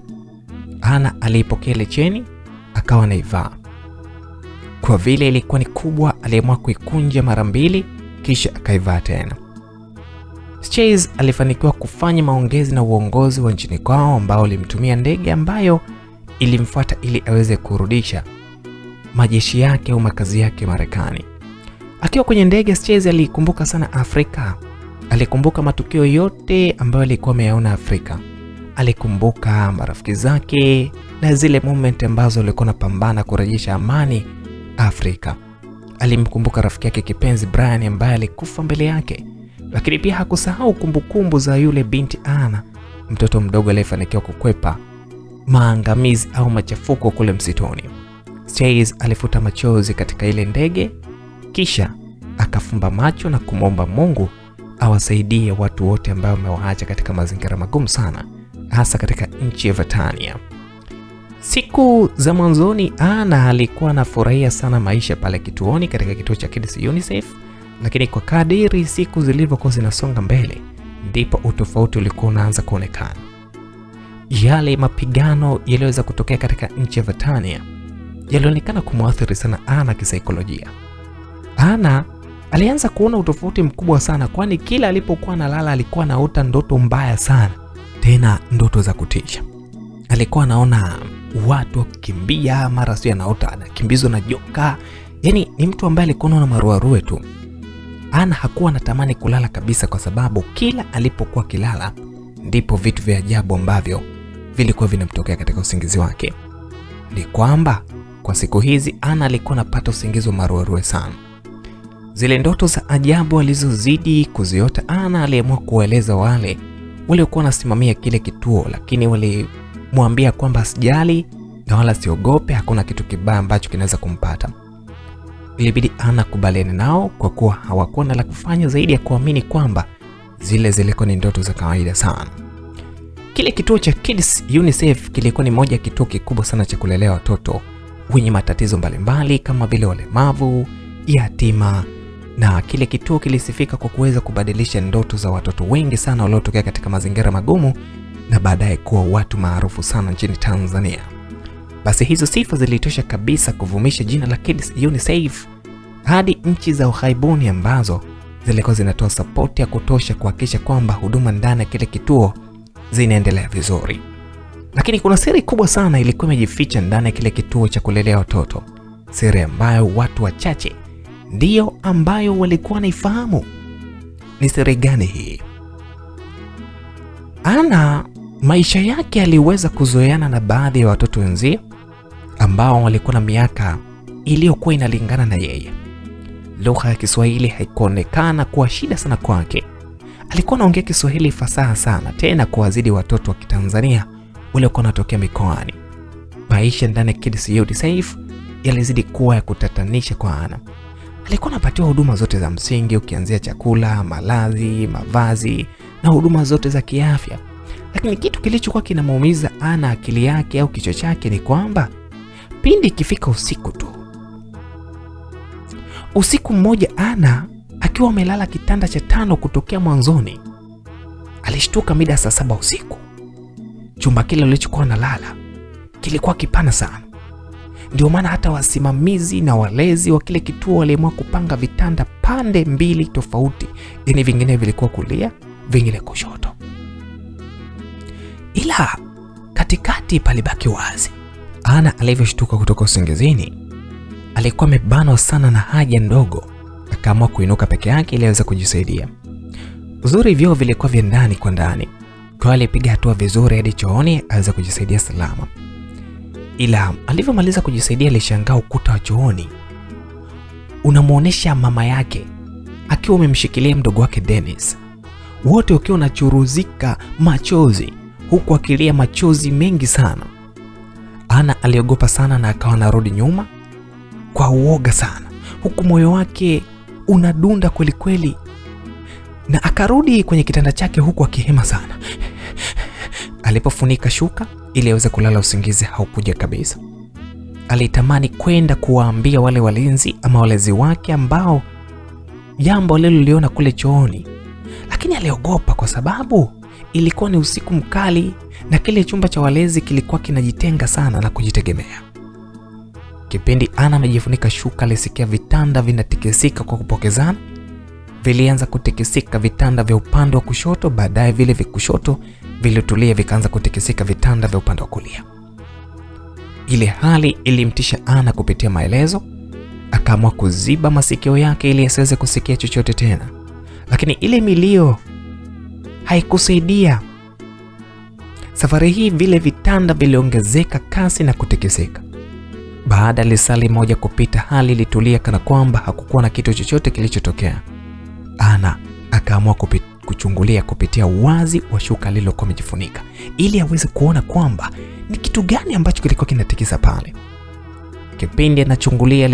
Anna alipokea ile cheni akawa naivaa. Kwa vile ilikuwa ni kubwa, aliamua kuikunja mara mbili kisha akaivaa tena. Chase alifanikiwa kufanya maongezi na uongozi wa nchini kwao ambao ulimtumia ndege ambayo ilimfuata ili aweze kurudisha majeshi yake au makazi yake Marekani. Akiwa kwenye ndege, Chase alikumbuka sana Afrika. Alikumbuka matukio yote ambayo alikuwa ameyaona Afrika. Alikumbuka marafiki zake na zile moment ambazo alikuwa anapambana kurejesha amani Afrika. Alimkumbuka rafiki yake kipenzi Brian ambaye alikufa mbele yake. Lakini pia hakusahau kumbukumbu za yule binti Anna, mtoto mdogo aliyefanikiwa kukwepa maangamizi au machafuko kule msituni. Chase alifuta machozi katika ile ndege, kisha akafumba macho na kumwomba Mungu awasaidie watu wote ambao wamewaacha katika mazingira magumu sana, hasa katika nchi ya Vatania. Siku za mwanzoni Anna alikuwa anafurahia sana maisha pale kituoni katika kituo cha Kids UNICEF, lakini kwa kadiri siku zilivyokuwa zinasonga mbele ndipo utofauti ulikuwa unaanza kuonekana. Yale mapigano yaliweza kutokea katika nchi ya Vatania yalionekana kumwathiri sana Anna kisaikolojia. Anna alianza kuona utofauti mkubwa sana, kwani kila alipokuwa analala alikuwa anaota ndoto mbaya sana, tena ndoto za kutisha. Alikuwa anaona watu wakikimbia, mara sio anaota anakimbizwa na joka. Yaani ni mtu ambaye alikuwa anaona maruarue tu. Anna hakuwa anatamani kulala kabisa, kwa sababu kila alipokuwa kilala ndipo vitu vya ajabu ambavyo vilikuwa vinamtokea katika usingizi wake. Ni kwamba kwa siku hizi Anna alikuwa anapata usingizi wa maruarue sana. Zile ndoto za ajabu alizozidi kuziota, Anna aliamua kueleza wale waliokuwa wanasimamia kile kituo, lakini walimwambia kwamba asijali na wala siogope, hakuna kitu kibaya ambacho kinaweza kumpata. Ilibidi Anna kubaliana nao kwa kuwa hawakuwa na la kufanya zaidi ya kuamini kwamba zile zilikuwa ni ndoto za kawaida sana. Kile kituo cha Kids UNICEF kilikuwa ni moja ya kituo kikubwa sana cha kulelea watoto wenye matatizo mbalimbali kama vile walemavu, yatima, na kile kituo kilisifika kwa kuweza kubadilisha ndoto za watoto wengi sana waliotokea katika mazingira magumu na baadaye kuwa watu maarufu sana nchini Tanzania. Basi hizo sifa zilitosha kabisa kuvumisha jina la Kids UNICEF hadi nchi za ughaibuni ambazo zilikuwa zinatoa support ya kutosha kuhakikisha kwamba huduma ndani ya kile kituo zinaendelea vizuri. Lakini kuna siri kubwa sana ilikuwa imejificha ndani ya kile kituo cha kulelea watoto, siri ambayo watu wachache ndio ambayo walikuwa wanaifahamu. Ni siri gani hii? Ana maisha yake aliweza kuzoeana na baadhi ya watoto wenzie ambao walikuwa na miaka iliyokuwa inalingana na yeye. Lugha ya Kiswahili haikuonekana kuwa shida sana kwake. Alikuwa anaongea Kiswahili fasaha sana, tena kuwazidi watoto wa Kitanzania waliokuwa wanatokea mikoani. Maisha ndani ya Kids UNICEF yalizidi kuwa ya kutatanisha kwa Ana. Alikuwa anapatiwa huduma zote za msingi, ukianzia chakula, malazi, mavazi na huduma zote za kiafya. Lakini kitu kilichokuwa kinamuumiza Ana akili yake au kichwa chake ni kwamba pindi ikifika usiku tu. Usiku mmoja Ana akiwa amelala kitanda cha 5 kutokea mwanzoni, alishtuka mida saa 7 usiku. Chumba kile alichokuwa analala kilikuwa kipana sana. Ndio maana hata wasimamizi na walezi wa kile kituo waliamua kupanga vitanda pande mbili tofauti, yani vingine vilikuwa kulia, vingine kushoto. Ila katikati palibaki wazi. Ana alivyoshtuka kutoka usingizini, alikuwa amebanwa sana na haja ndogo, akaamua kuinuka peke yake ili aweze kujisaidia. Uzuri vyoo vilikuwa vya ndani kwa ndani, kwa alipiga hatua vizuri hadi chooni aweze kujisaidia salama. Ila alivyomaliza kujisaidia, alishangaa ukuta wa chooni unamuonesha mama yake akiwa amemshikilia mdogo wake Dennis, wote wakiwa wanachuruzika machozi, huku akilia machozi mengi sana. Ana aliogopa sana na akawa anarudi nyuma kwa uoga sana, huku moyo wake unadunda kweli kweli, na akarudi kwenye kitanda chake huku akihema sana. Alipofunika shuka ili aweze kulala, usingizi haukuja kabisa. Alitamani kwenda kuwaambia wale walinzi ama walezi wake ambao jambo aliloliona kule chooni, lakini aliogopa kwa sababu ilikuwa ni usiku mkali na kile chumba cha walezi kilikuwa kinajitenga sana na kujitegemea. Kipindi Ana amejifunika shuka, alisikia vitanda vinatikisika kwa kupokezana. Vilianza kutikisika vitanda vya upande wa kushoto, baadaye vile vya kushoto vilitulia, vikaanza kutikisika vitanda vya upande wa kulia. Ile hali ilimtisha Ana kupitia maelezo, akaamua kuziba masikio yake ili asiweze kusikia chochote tena. Lakini ile milio haikusaidia. Safari hii vile vitanda viliongezeka kasi na kutikisika. Baada ya lisali moja kupita, hali ilitulia kana kwamba hakukuwa na kitu chochote kilichotokea. Ana akaamua kuchungulia kupitia wazi wa shuka lililokuwa amejifunika ili aweze kuona kwamba ni kitu gani ambacho kilikuwa kinatikisa pale. Kipindi anachungulia,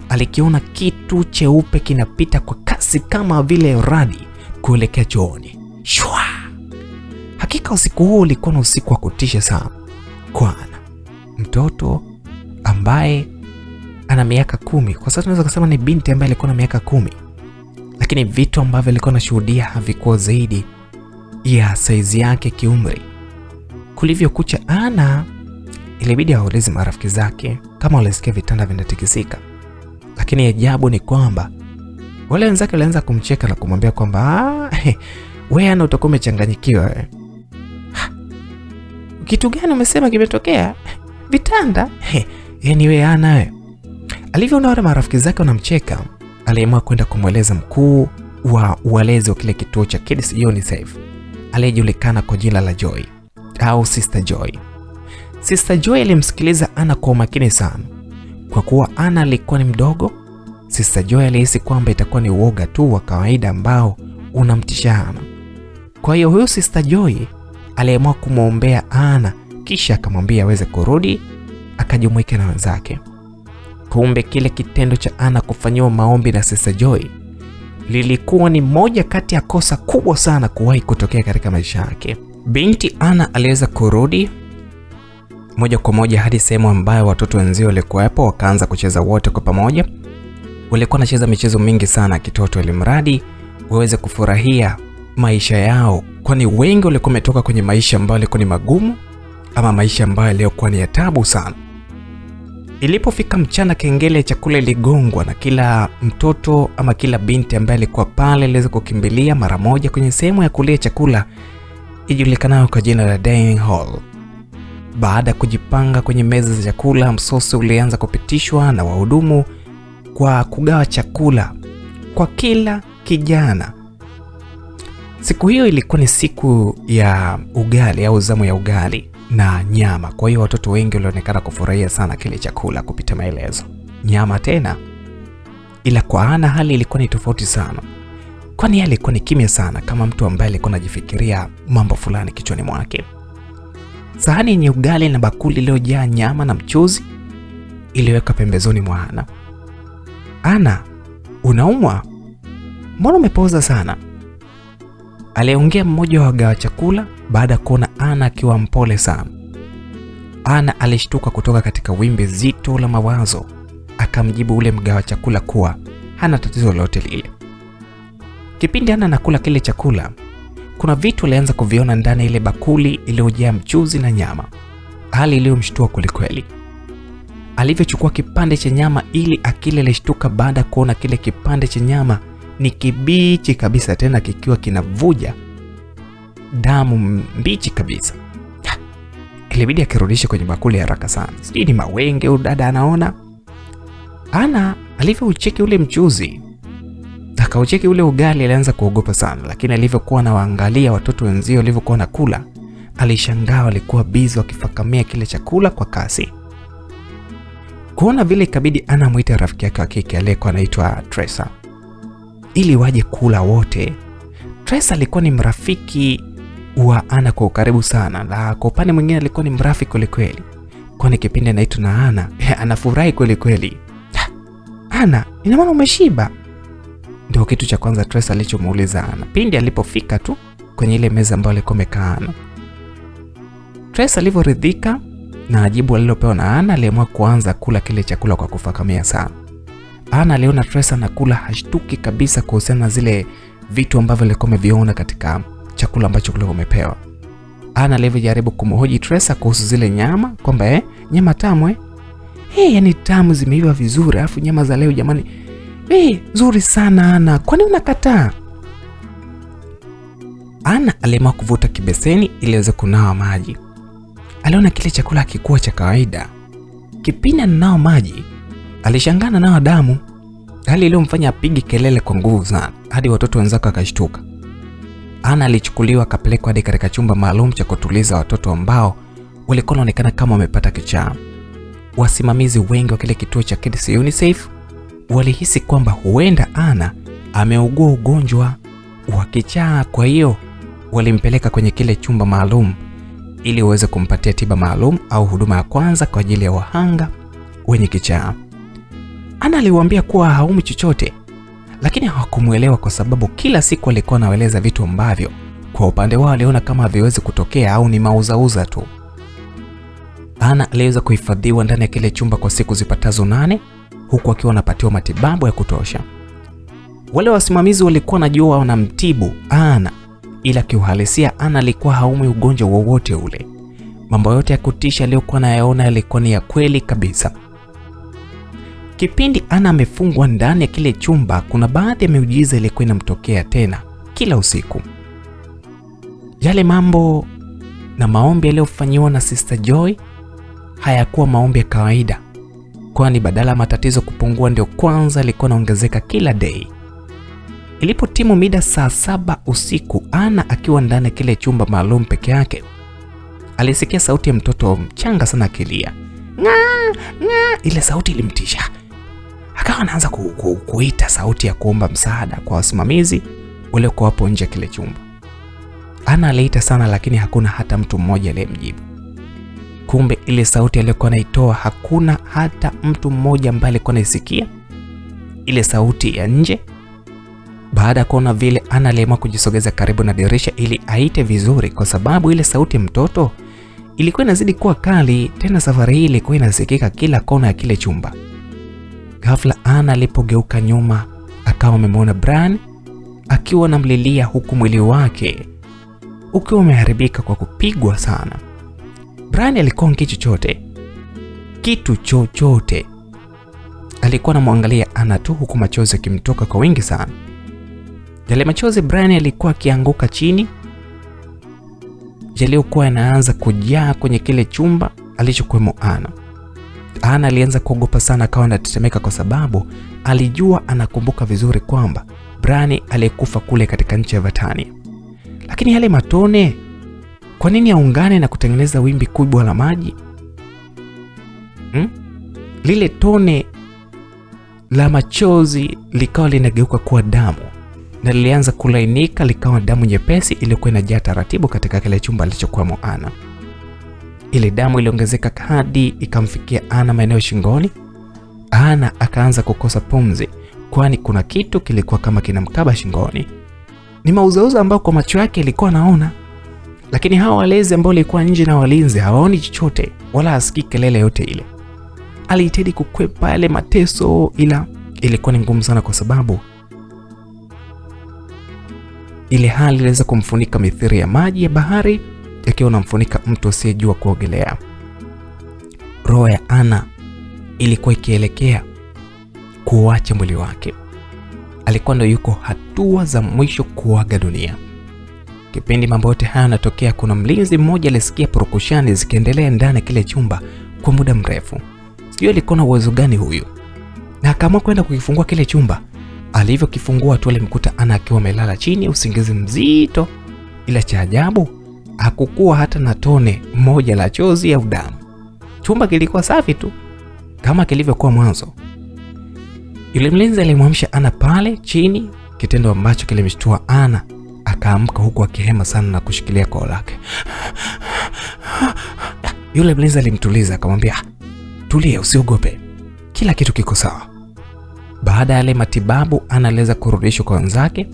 alikiona kitu cheupe kinapita kwa kasi kama vile radi kuelekea chooni. Shwa! Hakika usiku huo ulikuwa na usiku wa kutisha sana kwa Ana, mtoto ambaye ana miaka 10. Kwa sababu tunaweza kusema ni binti ambaye alikuwa na miaka 10. Lakini vitu ambavyo alikuwa anashuhudia havikuwa zaidi ya saizi yake kiumri. Kulivyokucha, Ana ilibidi aulize marafiki zake kama walisikia vitanda vinatikisika. Lakini ajabu ni kwamba wale wenzake walianza kumcheka na kumwambia kwamba wewe Ana utakuwa umechanganyikiwa wewe. Kitu gani umesema kimetokea? Vitanda? Yaani wewe Ana wewe. Alivyoona wale marafiki zake wanamcheka, aliamua kwenda kumweleza mkuu wa walezi wa kile kituo cha Kids UNICEF, aliyejulikana kwa jina la Joy au Sister Joy. Sister Joy alimsikiliza Ana kwa umakini sana. Kwa kuwa Ana alikuwa ni mdogo, Sister Joy alihisi kwamba itakuwa ni uoga tu wa kawaida ambao unamtisha Ana. Kwa hiyo huyo Sister Joy aliamua kumwombea Ana, kisha akamwambia aweze kurudi akajumuika na wenzake. Kumbe kile kitendo cha Ana kufanyiwa maombi na Sister Joy lilikuwa ni moja kati ya kosa kubwa sana kuwahi kutokea katika maisha yake. Binti Ana aliweza kurudi moja kwa moja hadi sehemu ambayo watoto wenzio walikuwepo, wakaanza kucheza wote kwa pamoja. Walikuwa wanacheza michezo mingi sana kitoto, ili mradi waweze kufurahia maisha yao, kwani wengi walikuwa wametoka kwenye maisha ambayo yalikuwa ni magumu ama maisha ambayo yalikuwa ni ya taabu sana. Ilipofika mchana, kengele ya chakula iligongwa na kila mtoto ama kila binti ambaye alikuwa pale aliweza kukimbilia mara moja kwenye sehemu ya kulia chakula ijulikanayo kwa jina la dining hall. Baada ya kujipanga kwenye meza za chakula, msosi ulianza kupitishwa na wahudumu kwa kugawa chakula kwa kila kijana. Siku hiyo ilikuwa ni siku ya ugali au zamu ya ugali na nyama. Kwa hiyo watoto wengi walionekana kufurahia sana kile chakula kupita maelezo. Nyama tena. Ila kwa Ana hali ilikuwa ni tofauti sana, kwani yeye alikuwa ni kimya sana, kama mtu ambaye alikuwa anajifikiria mambo fulani kichwani mwake. Sahani yenye ugali na bakuli iliyojaa nyama na mchuzi iliweka pembezoni mwa Ana. Ana, unaumwa? Mbona umepoza sana? Aliongea mmoja wa wagawa chakula baada ya kuona Ana akiwa mpole sana. Ana alishtuka kutoka katika wimbi zito la mawazo, akamjibu ule mgawa chakula kuwa hana tatizo lolote lile. Kipindi Ana anakula kile chakula, kuna vitu alianza kuviona ndani ile bakuli iliyojaa mchuzi na nyama, hali iliyomshtua kwelikweli. Alivyochukua kipande cha nyama ili akile, alishtuka baada ya kuona kile kipande cha nyama ni kibichi kabisa, tena kikiwa kinavuja damu mbichi kabisa. Ilibidi akirudishe kwenye bakuli haraka sana. Sijui ni mawenge au dada anaona. Ana alivyoucheki ule mchuzi, akaucheki ule ugali, alianza kuogopa sana, lakini alivyokuwa anawaangalia watoto wenzio walivyokuwa nakula, alishangaa walikuwa busy wakifakamia kile chakula kwa kasi. Kuona vile ikabidi Ana muite rafiki yake wa kike aliyekuwa anaitwa Tresa ili waje kula wote. Tresa alikuwa ni mrafiki wa Ana kwa ukaribu sana, na kwa upande mwingine alikuwa ni mrafiki kweli kweli, kwani kipindi anaitwa na Ana anafurahi kweli kweli. Ana, ina maana umeshiba? Ndio kitu cha kwanza Tresa alichomuuliza Ana pindi alipofika tu kwenye ile meza ambayo alikuwa amekaa Ana. Tresa alivyoridhika na jibu alilopewa na Ana, aliamua kuanza kula kile chakula kwa kufakamia sana. Ana aliona Tresa anakula, hashtuki kabisa kuhusiana na zile vitu ambavyo alikuwa ameviona katika chakula ambacho kulikuwa umepewa. Ana alivyojaribu kumhoji Tresa kuhusu zile nyama kwamba nyama tamu yani tamu, zimeiva vizuri, alafu nyama za leo jamani nzuri sana Ana, kwani unakataa? Ana aliamua kuvuta kibeseni ili aweze kunawa maji. Aliona kile chakula hakikuwa cha kawaida. Kipindi ananawa maji, alishangana nao damu, hali iliyomfanya apige kelele kwa nguvu sana hadi watoto wenzake wakashtuka. Ana alichukuliwa akapelekwa hadi katika chumba maalum cha kutuliza watoto ambao walikuwa wanaonekana kama wamepata kichaa. Wasimamizi wengi wa kile kituo cha Kids UNICEF walihisi kwamba huenda Ana ameugua ugonjwa wa kichaa, kwa hiyo walimpeleka kwenye kile chumba maalum ili waweze kumpatia tiba maalum au huduma ya kwanza kwa ajili ya wahanga wenye kichaa. Ana aliwaambia kuwa haumi chochote, lakini hawakumuelewa kwa sababu kila siku alikuwa anaeleza vitu ambavyo kwa upande wao aliona kama haviwezi kutokea au ni mauzauza tu. Ana aliweza kuhifadhiwa ndani ya kile chumba kwa siku zipatazo 8 huku akiwa anapatiwa matibabu ya kutosha. Wale wasimamizi walikuwa wanajua wanamtibu Ana, ila kiuhalisia Ana alikuwa haumi ugonjwa wowote ule. Mambo yote ya kutisha aliyokuwa anayaona yalikuwa ni ya kweli kabisa. Kipindi Ana amefungwa ndani ya kile chumba, kuna baadhi ya miujiza ilikuwa inamtokea tena kila usiku. Yale mambo na maombi yaliyofanywa na Sister Joy hayakuwa maombi ya kawaida, kwani badala matatizo kupungua ndio kwanza alikuwa anaongezeka kila day. Ilipotimu mida saa 7 usiku, Ana akiwa ndani ya kile chumba maalum peke yake, alisikia sauti ya mtoto mchanga sana akilia. Ile sauti ilimtisha. Akawa anaanza kuita sauti ya kuomba msaada kwa wasimamizi waliokuwa hapo nje kile chumba. Ana aliita sana, lakini hakuna hata mtu mmoja aliyemjibu. Kumbe ile sauti aliyokuwa anaitoa hakuna hata mtu mmoja ambaye alikuwa anaisikia ile sauti ya nje. Baada ya kuona vile, Ana aliamua kujisogeza karibu na dirisha ili aite vizuri, kwa sababu ile sauti ya mtoto ilikuwa inazidi kuwa kali, tena safari hii ilikuwa inasikika kila kona ya kile chumba. Ghafla Anna alipogeuka nyuma, akawa amemwona Brian akiwa anamlilia, huku mwili wake ukiwa umeharibika kwa kupigwa sana. Brian alikuwa kitu chochote. Alikuwa anamwangalia Anna tu, huku machozi yakimtoka kwa wingi sana. Yale machozi Brian alikuwa akianguka chini, yaliokuwa yanaanza kujaa kwenye kile chumba alichokuwemo Anna. Anna alianza kuogopa sana, akawa anatetemeka kwa sababu alijua, anakumbuka vizuri kwamba Brian alikufa kule katika nchi ya Vatania. Lakini yale matone, kwa nini yaungane na kutengeneza wimbi kubwa la maji? Lile tone la machozi likawa linageuka kuwa damu, na lilianza kulainika likawa damu nyepesi iliyokuwa inajaa taratibu katika kile chumba alichokuwa Anna. Ile damu iliongezeka hadi ikamfikia Anna maeneo shingoni. Anna akaanza kukosa pumzi, kwani kuna kitu kilikuwa kama kinamkaba shingoni. Ni mauzauza ambao kwa macho yake ilikuwa naona, lakini hawa walezi ambao walikuwa nje na walinzi hawaoni chochote wala hasikii kelele yote ile. Alitedi kukwepa yale mateso, ila ilikuwa ni ngumu sana kwa sababu ile hali iliweza kumfunika mithiri ya maji ya bahari yakiwa unamfunika mtu asiyejua kuogelea. Roho ya Anna ilikuwa ikielekea kuacha mwili wake. Alikuwa ndio yuko hatua za mwisho kuaga dunia. Kipindi mambo yote haya yanatokea, kuna mlinzi mmoja alisikia purukushani zikiendelea ndani ya kile chumba kwa muda mrefu. Sijui alikuwa na uwezo gani huyu, na akaamua kwenda kukifungua kile chumba. Alivyokifungua tu alimkuta Anna akiwa amelala chini, usingizi mzito, ila cha ajabu hakukuwa hata na tone moja la chozi au damu. Chumba kilikuwa safi tu kama kilivyokuwa mwanzo. Yule mlinzi alimwamsha Anna pale chini, kitendo ambacho kilimshtua Anna. Akaamka huku akihema sana na kushikilia koo lake. Yule mlinzi alimtuliza, akamwambia, "Tulia, usiogope. Kila kitu kiko sawa." Baada ya yale matibabu, Anna aliweza kurudishwa kwa wenzake,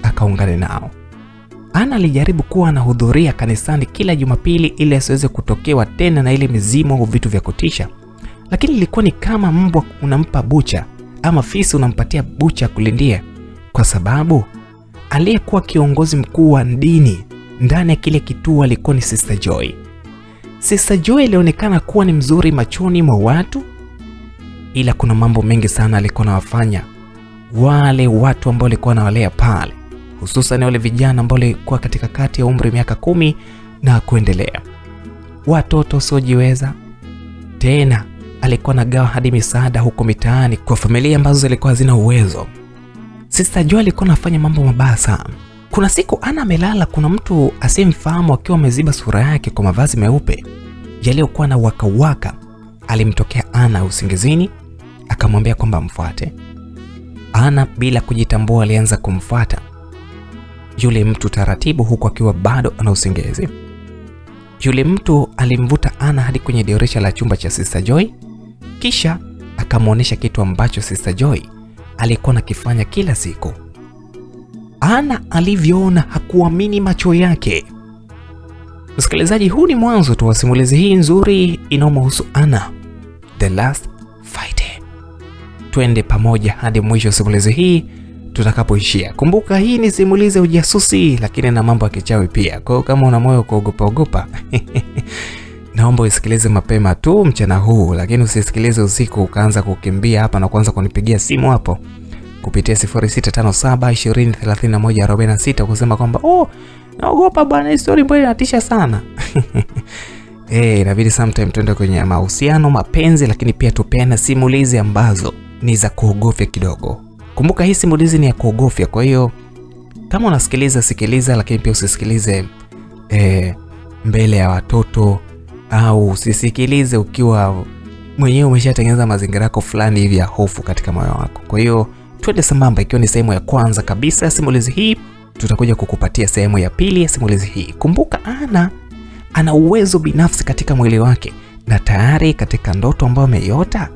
akaungana nao. Anna alijaribu kuwa anahudhuria kanisani kila Jumapili ili asiweze kutokewa tena na ile mizimu au vitu vya kutisha. Lakini ilikuwa ni kama mbwa unampa bucha ama fisi unampatia bucha kulindia, kwa sababu aliyekuwa kiongozi mkuu wa dini ndani ya kile kituo alikuwa ni Sister Joy. Sister Joy ilionekana kuwa ni mzuri machoni mwa watu, ila kuna mambo mengi sana alikuwa anawafanya wale watu ambao walikuwa wanawalea pale, hususan wale vijana ambao walikuwa katika kati ya umri miaka 10 na kuendelea. Watoto wasiojiweza. Tena alikuwa anagawa hadi misaada huko mitaani kwa familia ambazo zilikuwa hazina uwezo. Sister Joy alikuwa anafanya mambo mabaya sana. Kuna siku Anna amelala, kuna mtu asimfahamu akiwa ameziba sura yake kwa mavazi meupe yaliyokuwa na waka. Alimtokea Anna usingizini, akamwambia kwamba amfuate. Anna bila kujitambua alianza kumfuata yule mtu taratibu, huku akiwa bado ana usingizi. Yule mtu alimvuta Anna hadi kwenye dirisha la chumba cha Sister Joy, kisha akamwonyesha kitu ambacho Sister Joy alikuwa nakifanya kila siku. Anna alivyoona hakuamini macho yake. Msikilizaji, huu ni mwanzo tu wa simulizi hii nzuri inayomhusu Anna, The Last Fight. Twende pamoja hadi mwisho simulizi hii tutakapoishia. Kumbuka hii ni simulizi ya ujasusi, lakini na mambo ya kichawi pia. Kwa kama una moyo kuogopa naomba usikilize mapema tu mchana huu, lakini usisikilize usiku ukaanza kukimbia hapa na kuanza kunipigia simu hapo kupitia 0657203146 kusema kwamba naogopa bwana, hii story mbona inatisha sana. Inabidi sometime tuende kwenye mahusiano, mapenzi, lakini pia tupeane simulizi ambazo ni za kuogofya kidogo. Kumbuka hii simulizi ni ya kuogofya, kwa hiyo kama unasikiliza sikiliza, lakini pia usisikilize mbele ya watoto, au usisikilize ukiwa mwenyewe umeshatengeneza mazingira yako fulani hivi ya hofu katika moyo wako. Kwa hiyo twende sambamba, ikiwa ni sehemu ya kwanza kabisa ya simulizi hii, tutakuja kukupatia sehemu ya pili ya simulizi hii. Kumbuka Anna ana uwezo binafsi katika mwili wake, na tayari katika ndoto ambayo ameiota,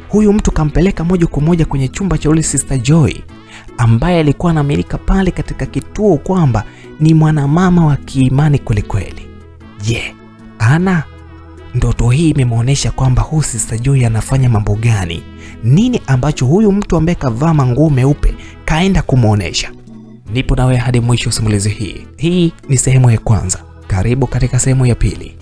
huyu mtu kampeleka moja kwa moja kwenye chumba cha ule Sister Joy ambaye alikuwa anaaminika pale katika kituo kwamba ni mwanamama wa kiimani kweli kweli. Anna ndoto hii imemuonesha kwamba huyu Sister Joy anafanya mambo gani, nini ambacho huyu mtu ambaye kavaa manguo meupe kaenda kumuonesha. Nipo nawe hadi mwisho simulizi hii. Hii ni sehemu ya kwanza, karibu katika sehemu ya pili.